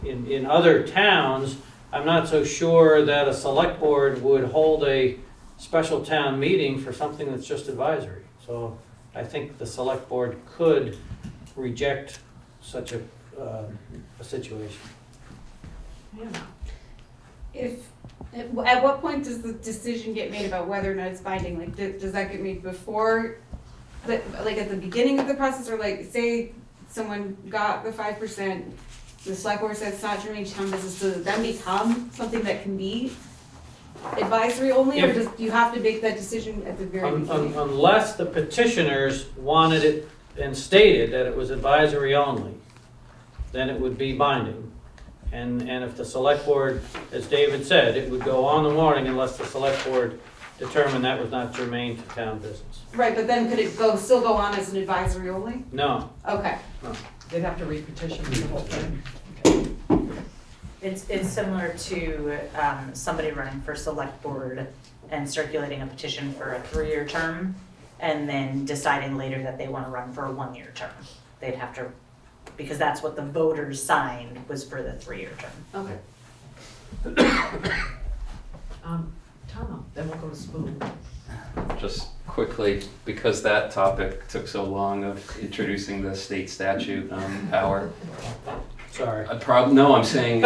in other towns, I'm not so sure that a select board would hold a special town meeting for something that's just advisory. So I think the select board could reject such a situation. Yeah. At what point does the decision get made about whether or not it's binding? Like, does that get made before, like at the beginning of the process, or like, say someone got the 5%, the select board says it's not germane to town business, does it then become something that can be advisory only, or do you have to make that decision at the very beginning? Unless the petitioners wanted it and stated that it was advisory only, then it would be binding. And if the select board, as David said, it would go on the warning unless the select board determined that was not germane to town business. Right, but then could it still go on as an advisory only? No. Okay. No. They'd have to re-petition the whole thing. It's similar to somebody running for select board and circulating a petition for a 3-year term and then deciding later that they want to run for a 1-year term. They'd have to, because that's what the voters signed was for the 3-year term. Okay. Tom, then we'll go to Spoon. Just quickly, because that topic took so long of introducing the state statute power. Sorry. No, I'm saying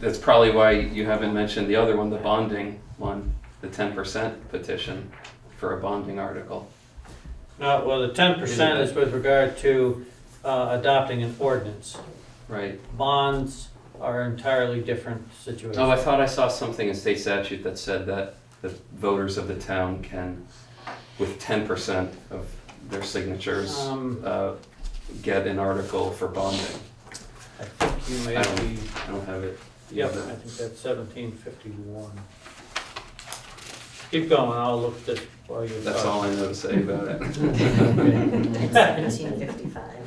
that's probably why you haven't mentioned the other one, the bonding one, the 10% petition for a bonding article. No, well, the 10% is with regard to adopting an ordinance. Right. Bonds are entirely different situations. Oh, I thought I saw something in state statute that said that the voters of the town can, with 10% of their signatures, get an article for bonding. I think you may I be. don't have it. Yep, I think that's 1751. Keep going, I'll look at this while you're That's talking. all I know to say about it. 1755.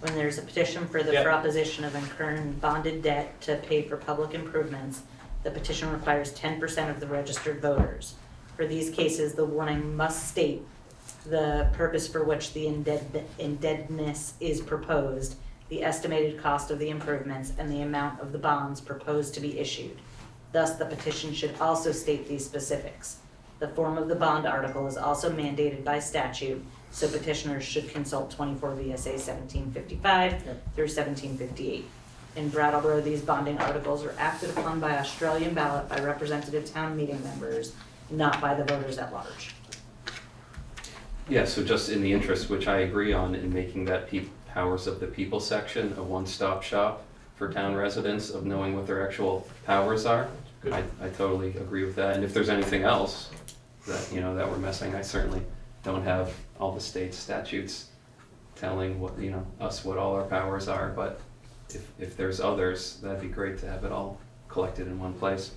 When there's a petition for the proposition of incurring bonded debt to pay for public improvements, the petition requires 10% of the registered voters. For these cases, the warning must state the purpose for which the indebtedness is proposed, the estimated cost of the improvements, and the amount of the bonds proposed to be issued. Thus, the petition should also state these specifics. The form of the bond article is also mandated by statute, so petitioners should consult 24 VSA 1755 through 1758. In Brattleboro, these bonding articles are acted upon by Australian ballot by representative town meeting members, not by the voters at large. Yeah, so just in the interest, which I agree on, in making that powers of the people section a one-stop shop for town residents of knowing what their actual powers are. I totally agree with that. And if there's anything else that, that we're missing, I certainly don't have all the state statutes telling what, us what all our powers are, but if there's others, that'd be great to have it all collected in one place.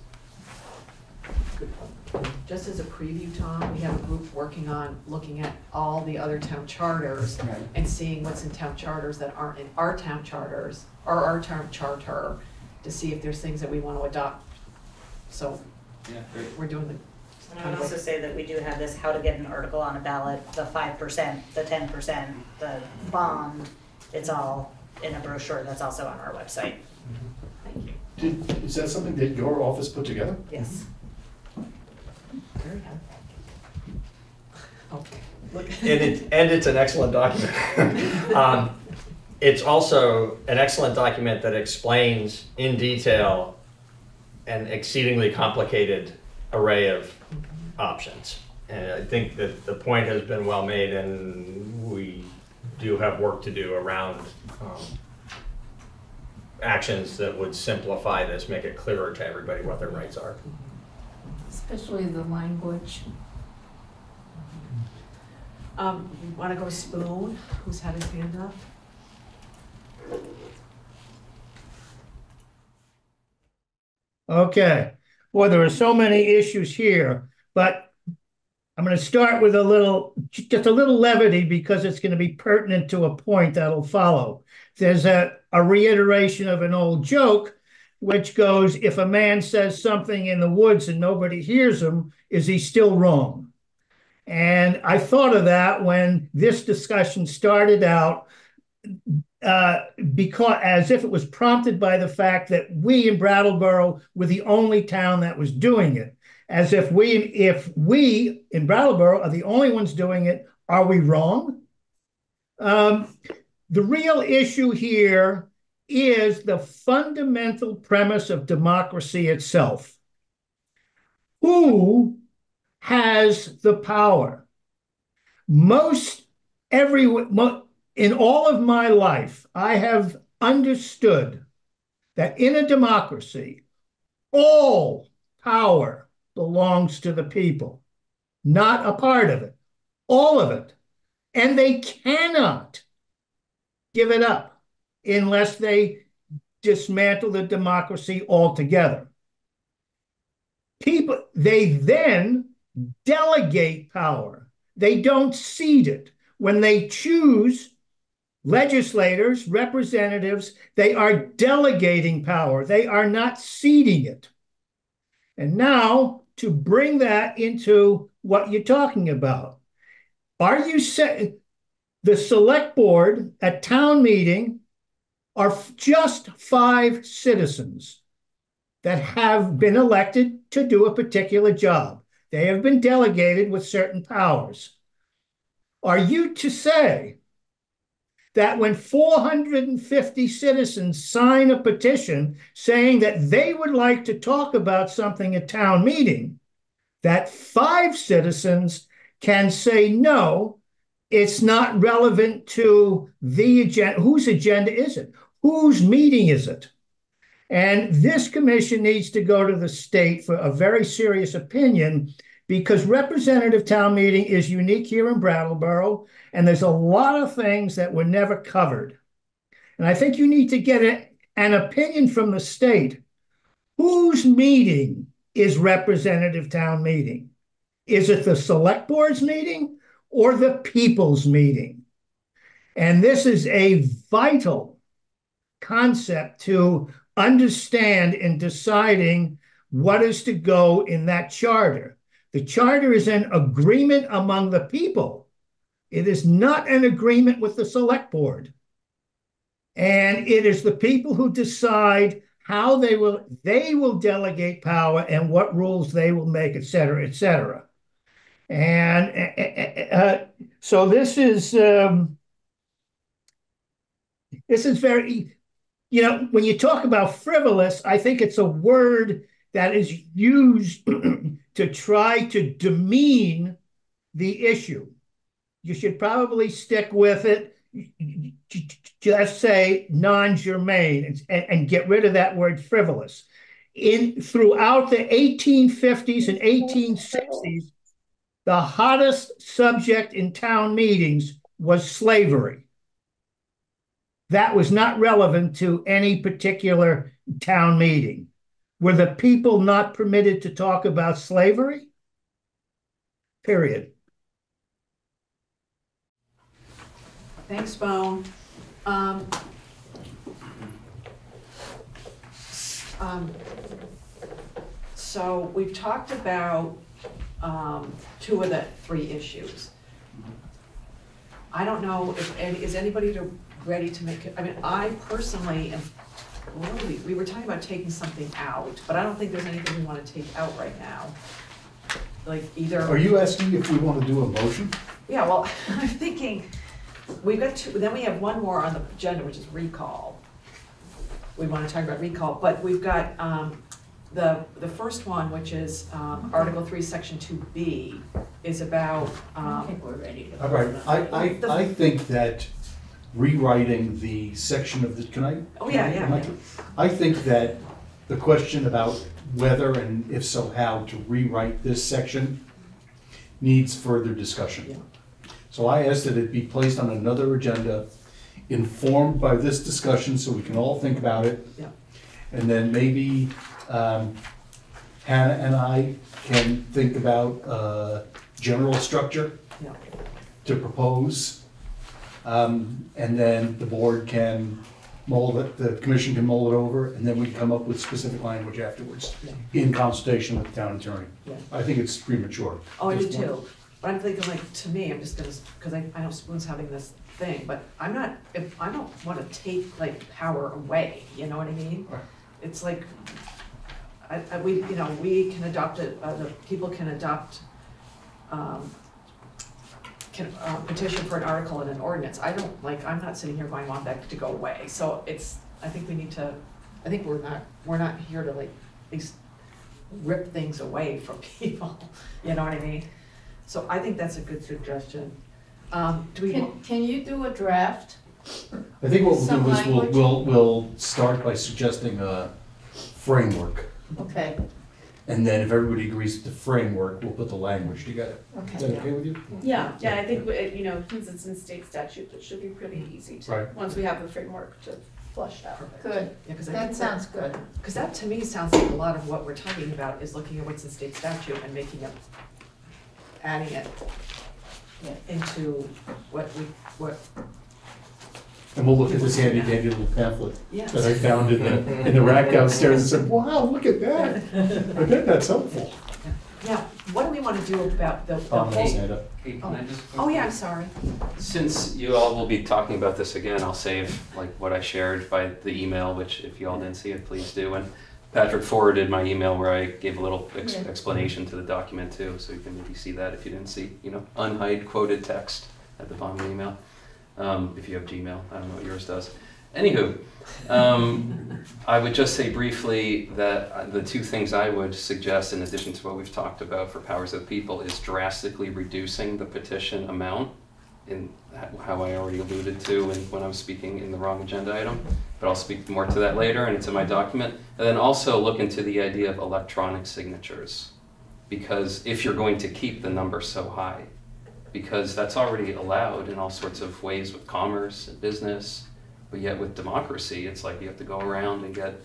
Just as a preview, Tom, we have a group working on looking at all the other town charters and seeing what's in town charters that aren't in our town charters, or our town charter, to see if there's things that we want to adopt. So we're doing the. And I would also say that we do have this how to get an article on a ballot, the 5%, the 10%, the bond, it's all in a brochure that's also on our website. Thank you. Is that something that your office put together? Yes. Very happy. Okay. Look. And it's an excellent document. It's also an excellent document that explains in detail an exceedingly complicated array of options. And I think that the point has been well made, and we do have work to do around actions that would simplify this, make it clearer to everybody what their rights are. Especially the language. Want to go Spoon, who's had his hand up? Okay. Well, there are so many issues here, but I'm going to start with just a little levity because it's going to be pertinent to a point that'll follow. There's a reiteration of an old joke, which goes, if a man says something in the woods and nobody hears him, is he still wrong? And I thought of that when this discussion started out, because as if it was prompted by the fact that we in Brattleboro were the only town that was doing it. As if we in Brattleboro are the only ones doing it, are we wrong? The real issue here is the fundamental premise of democracy itself. Who has the power? In all of my life, I have understood that in a democracy, all power belongs to the people, not a part of it, all of it. And they cannot give it up unless they dismantle the democracy altogether. They then delegate power. They don't cede it. When they choose legislators, representatives, they are delegating power. They are not ceding it. And now, to bring that into what you're talking about, are you saying the select board at town meeting are just 5 citizens that have been elected to do a particular job? They have been delegated with certain powers. Are you to say that when 450 citizens sign a petition saying that they would like to talk about something at town meeting, that 5 citizens can say, no, it's not relevant to the agenda? Whose agenda is it? Whose meeting is it? And this commission needs to go to the state for a very serious opinion, because representative town meeting is unique here in Brattleboro, and there's a lot of things that were never covered. And I think you need to get an opinion from the state. Whose meeting is representative town meeting? Is it the select board's meeting or the people's meeting? And this is a vital concept to understand in deciding what is to go in that charter. The charter is an agreement among the people. It is not an agreement with the select board. And it is the people who decide how they will delegate power and what rules they will make, et cetera, et cetera. And so this is very, when you talk about frivolous, I think it's a word that is used to try to demean the issue. You should probably stick with it. Just say non-germane and get rid of that word frivolous. Throughout the 1850s and 1860s, the hottest subject in town meetings was slavery. That was not relevant to any particular town meeting. Were the people not permitted to talk about slavery? Period. Thanks, Bone. So we've talked about 2 of the 3 issues. I don't know if is anybody ready to make it. I mean, I personally am. We were talking about taking something out, but I don't think there's anything we want to take out right now. Like either. Are you asking if we want to do a motion? Yeah, well, I'm thinking we've got 2, then we have 1 more on the agenda, which is recall. We want to talk about recall, but we've got the first one, which is Article 3, Section 2B, is about. I think we're ready to. All right, I think that rewriting the section of the, can I? Oh, yeah, yeah, am I- yeah. I think that the question about whether and if so how to rewrite this section needs further discussion. Yeah. So I asked that it be placed on another agenda, informed by this discussion, so we can all think about it. Yeah. And then maybe Hannah and I can think about general structure Yeah. to propose. And then the board can mold it, the commission can mull it over, and then we can come up with specific language afterwards in consultation with the town attorney. Yeah. I think it's premature. Oh, I do Just one- too. But I'm thinking like, to me, I'm just gonna, because I know Spoon's having this thing, but I'm not, if, I don't wanna take like power away, you know what I mean? Right. It's like, we, you know, we can adopt it, the people can adopt, can petition for an article in an ordinance. I don't, like, I'm not sitting here going, I want that to go away. So it's, I think we need to, I think we're not here to like, at least rip things away from people, you know what I mean? So I think that's a good suggestion. Do we? Can you do a draft? I think what we'll Some do is language? we'll start by suggesting a framework. Okay, And then if everybody agrees with the framework, we'll put the language together. Is that okay. okay with you? Yeah, yeah, I think, you know, since it's in state statute, it should be pretty easy to, Right. once we have the framework to flush out. Good. Yeah, 'cause I That think sounds good. Because that to me sounds like a lot of what we're talking about is looking at what's in state statute and making it, adding it into what. And we'll look at this handy dandy little pamphlet Yes. that I found in the rack downstairs and said, wow, look at that. I bet that's helpful. Now, what do we want to do about the Tom has his whole? hand up. Hey, can I just? Oh, yeah, I'm sorry. Since you all will be talking about this again, I'll save like what I shared by the email, which if you all didn't see it, please do. And Patrick forwarded my email where I gave a little explanation to the document too, so you can maybe see that if you didn't see, you know, unhide quoted text at the bottom of the email. If you have Gmail, I don't know what yours does. Anywho, I would just say briefly that the two things I would suggest, in addition to what we've talked about for powers of the people, is drastically reducing the petition amount, in how I already alluded to when I was speaking in the wrong agenda item, but I'll speak more to that later, and it's in my document. And then also look into the idea of electronic signatures, because if you're going to keep the number so high, because that's already allowed in all sorts of ways with commerce and business, but yet with democracy, it's like you have to go around and get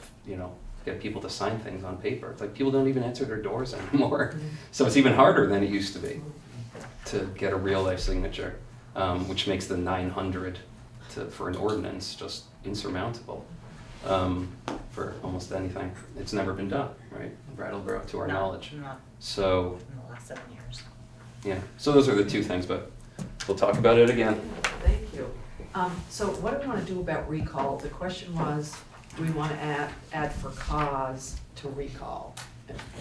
people to sign things on paper. It's like people don't even answer their doors anymore. So it's even harder than it used to be to get a real life signature, which makes the 900 for an ordinance just insurmountable for almost anything. It's never been done, right? In Brattleboro, to our knowledge. Not So, in the last 7 years. yeah, so those are the two things, but we'll talk about it again. Thank you. So what do we want to do about recall? The question was, do we want to add for cause to recall?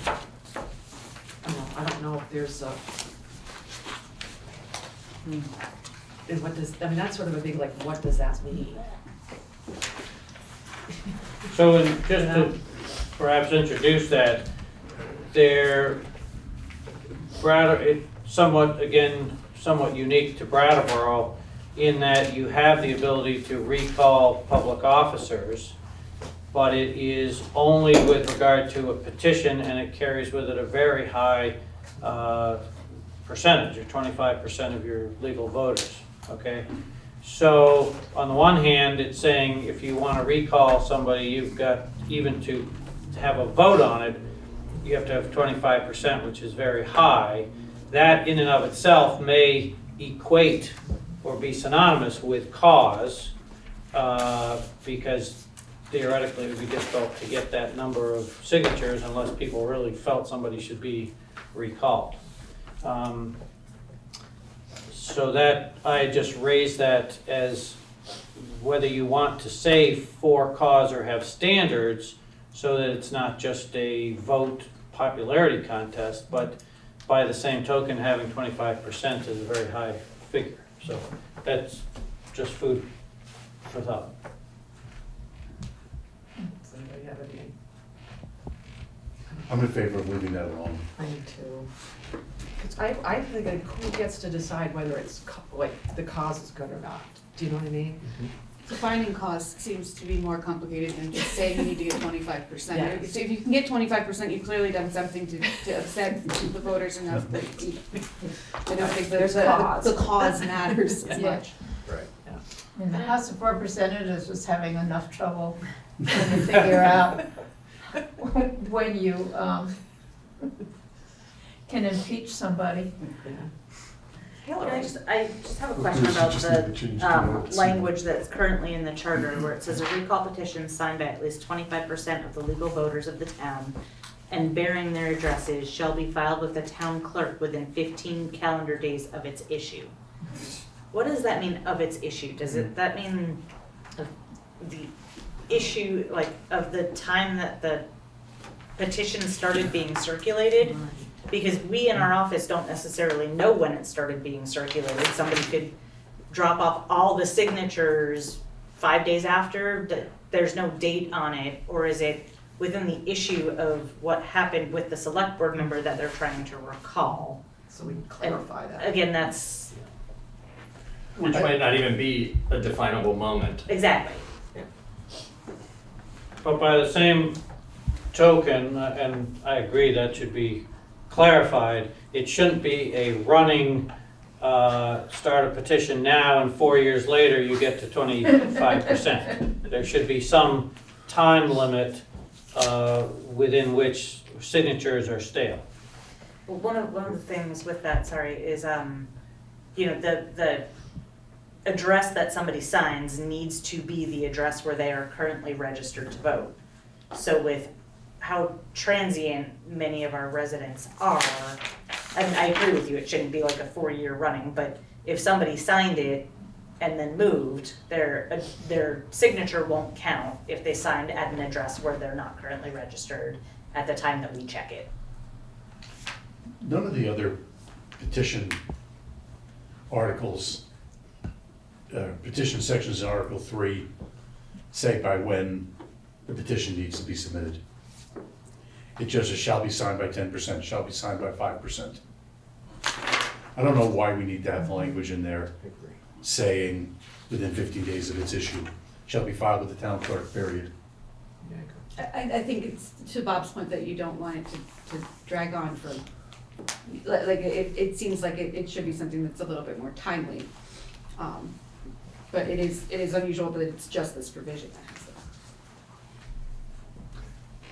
I don't know if there's a, and what does, I mean, that's sort of a big, like, what does that mean? So just to perhaps introduce that, it's somewhat unique to Brattleboro in that you have the ability to recall public officers, but it is only with regard to a petition, and it carries with it a very high percentage, or 25% of your legal voters, okay? So on the one hand, it's saying if you want to recall somebody, you've got, even to have a vote on it, you have to have 25%, which is very high. That in and of itself may equate or be synonymous with cause, because theoretically it would be difficult to get that number of signatures unless people really felt somebody should be recalled. So that, I just raised that as whether you want to say for cause or have standards, so that it's not just a vote popularity contest, but by the same token, having 25% is a very high figure. So that's just food for thought. Does anybody have any? I'm in favor of leaving that alone. I do too. 'Cause I think like who gets to decide whether it's like the cause is good or not? Do you know what I mean? Defining cost seems to be more complicated than just saying you need to get 25%. Yes. So if you can get 25%, you've clearly done something to upset the voters enough that I don't think the cause matters as much. Right. I mean, the House of Representatives was having enough trouble trying to figure out when you can impeach somebody. I just have a question about the language that's currently in the charter where it says a recall petition signed by at least 25% of the legal voters of the town and bearing their addresses shall be filed with the town clerk within 15 calendar days of its issue. What does that mean, of its issue? Does that mean the issue, like, of the time that the petition started being circulated? Because we in our office don't necessarily know when it started being circulated. Somebody could drop off all the signatures 5 days after, there's no date on it, or is it within the issue of what happened with the select board member that they're trying to recall? So we can clarify that. Again, that's... Which might not even be a definable moment. Exactly. But by the same token, and I agree that should be clarified, it shouldn't be a running, start a petition now and 4 years later you get to 25%. There should be some time limit within which signatures are stale. Well, one of the things with that, is, you know, the address that somebody signs needs to be the address where they are currently registered to vote. So with how transient many of our residents are, and I agree with you, it shouldn't be like a 4-year running, but if somebody signed it and then moved, their signature won't count if they signed at an address where they're not currently registered at the time that we check it. None of the other petition articles, petition sections in Article 3 say by when the petition needs to be submitted. It just says shall be signed by 10%, shall be signed by 5%. I don't know why we need to have the language in there saying within 15 days of its issue, shall be filed with the town clerk, period. I think it's to Bob's point that you don't want it to drag on for, like, it seems like it should be something that's a little bit more timely. But it is unusual that it's just this provision that has that.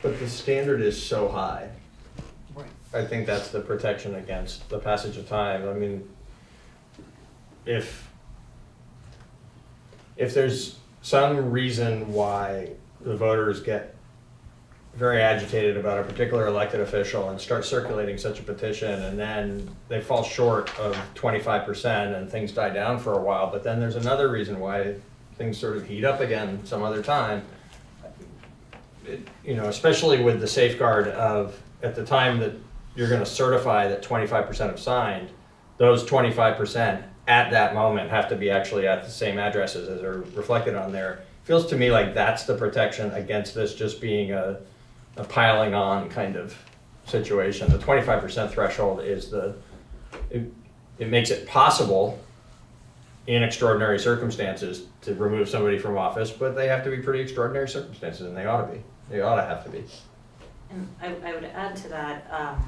But the standard is so high. Right. I think that's the protection against the passage of time. I mean, if there's some reason why the voters get very agitated about a particular elected official and start circulating such a petition, and then they fall short of 25% and things die down for a while, but then there's another reason why things sort of heat up again some other time. You know, especially with the safeguard of at the time that you're going to certify that 25% have signed, those 25% at that moment have to be actually at the same addresses as are reflected on there. Feels to me like that's the protection against this just being a piling on kind of situation. The 25% threshold is it makes it possible in extraordinary circumstances to remove somebody from office, but they have to be pretty extraordinary circumstances, and they ought to be. They ought to have to be. And I would add to that,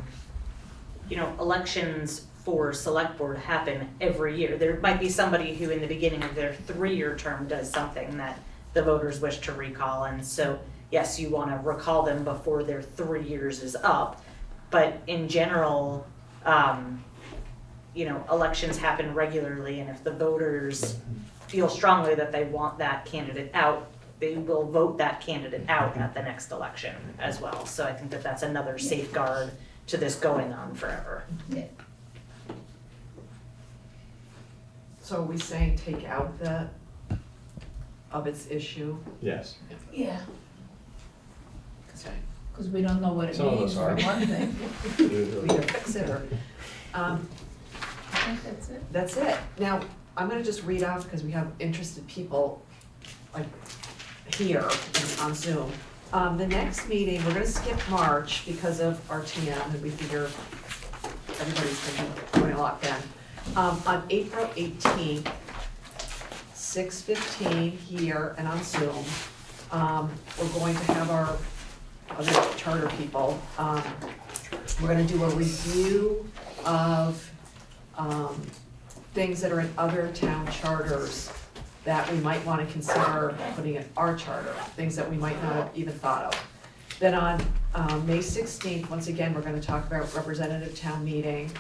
you know, elections for select board happen every year. There might be somebody who in the beginning of their 3-year term does something that the voters wish to recall, and so yes, you want to recall them before their 3 years is up, but in general, you know, elections happen regularly, and if the voters feel strongly that they want that candidate out, they will vote that candidate out at the next election as well. So I think that that's another safeguard to this going on forever. So are we saying take out the of its issue? Yes. Yeah, Okay. because we don't know what it Some of means us for are. one thing. We either fix it or, I think that's it. that's it. Now, I'm gonna just read off because we have interested people like here and on Zoom. The next meeting, we're gonna skip March because of RTM, and we figure everybody's gonna be going a lot then. On April 18th, 6:15 here and on Zoom. We're going to have our other charter people. We're gonna do a review of things that are in other town charters that we might wanna consider putting in our charter, things that we might not have even thought of. Then on May 16th, once again, we're gonna talk about representative town meeting,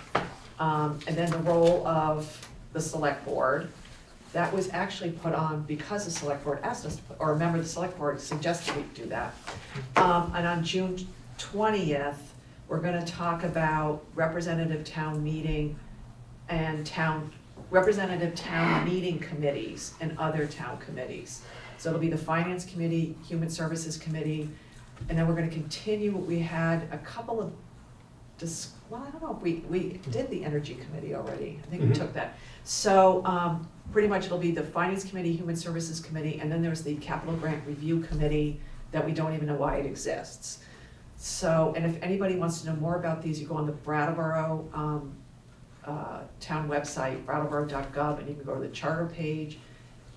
and then the role of the select board. That was actually put on because the select board asked us to put, or a member of the select board suggested we do that. And on June 20th, we're gonna talk about representative town meeting and representative town meeting committees and other town committees. So it'll be the Finance Committee, Human Services Committee, and then we're gonna continue, we had a couple of, well, I don't know if we did the Energy Committee already, I think we took that. So pretty much it'll be the Finance Committee, Human Services Committee, and then there's the Capital Grant Review Committee that we don't even know why it exists. So, and if anybody wants to know more about these, you go on the Brattleboro town website, brattleboro.gov, and you can go to the charter page.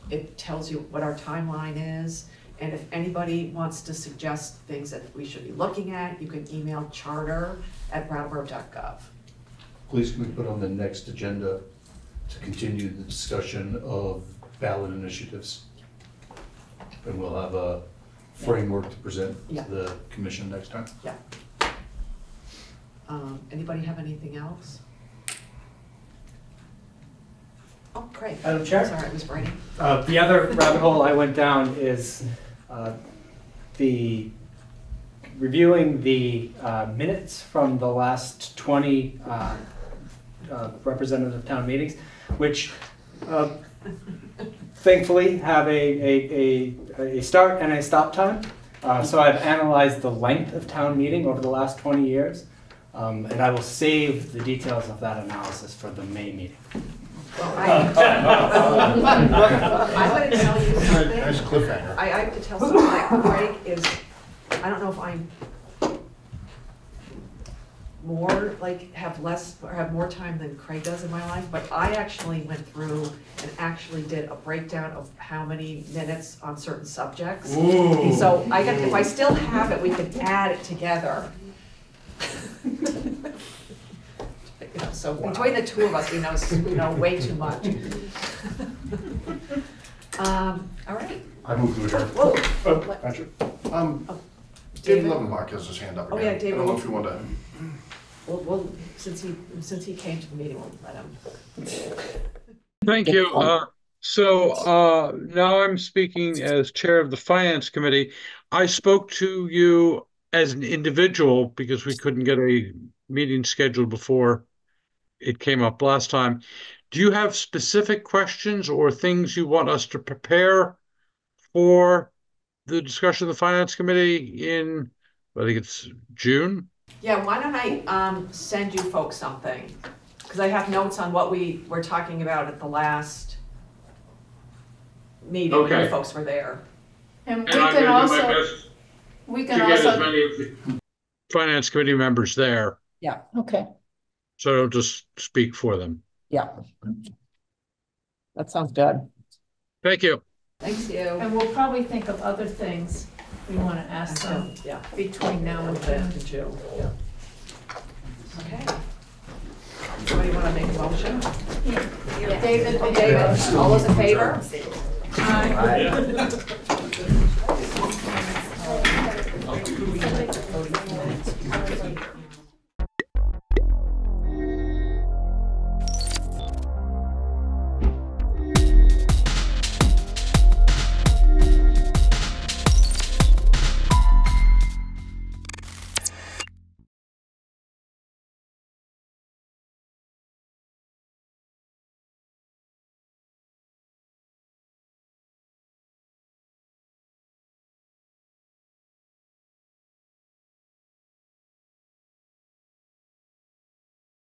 It tells you what our timeline is. And if anybody wants to suggest things that we should be looking at, you can email charter@brattleboro.gov. Please can we put on the next agenda to continue the discussion of ballot initiatives? And we'll have a framework to present to the commission next time. Yeah. Anybody have anything else? Oh, Craig. Madam Chair? Sorry, I was writing. The other rabbit hole I went down is the reviewing the minutes from the last 20 representative town meetings, which thankfully have a start and a stop time. So I've analyzed the length of town meeting over the last 20 years, and I will save the details of that analysis for the May meeting. Well, I'm gonna tell you something. Nice cliffhanger. I have to tell something that Craig is, I don't know if I'm more, like, have less, or have more time than Craig does in my life, but I actually went through and actually did a breakdown of how many minutes on certain subjects. Ooh. So I got, if I still have it, we could add it together. You know, so between the two of us, we know way too much. All right. I move to adjourn. Whoa. Patrick? David David? Levenbach has his hand up again. Oh, yeah, David. I don't know if you want to. Well, since he came to the meeting, we'll let him. Thank you. So now I'm speaking as chair of the Finance Committee. I spoke to you as an individual because we couldn't get a meeting scheduled before it came up last time. Do you have specific questions or things you want us to prepare for the discussion of the Finance Committee in, I think it's June? Yeah, why don't I send you folks something? Because I have notes on what we were talking about at the last meeting when you folks were there. And we I'm can gonna do my also, best to get as many of the Finance Committee members there. Yeah. okay. So don't just speak for them. Yeah. That sounds good. Thank you. Thanks, you. And we'll probably think of other things we want to ask them Yeah. between now and then. June. Yeah. Okay. Somebody want to make a motion? David, David, all those in favor? Aye.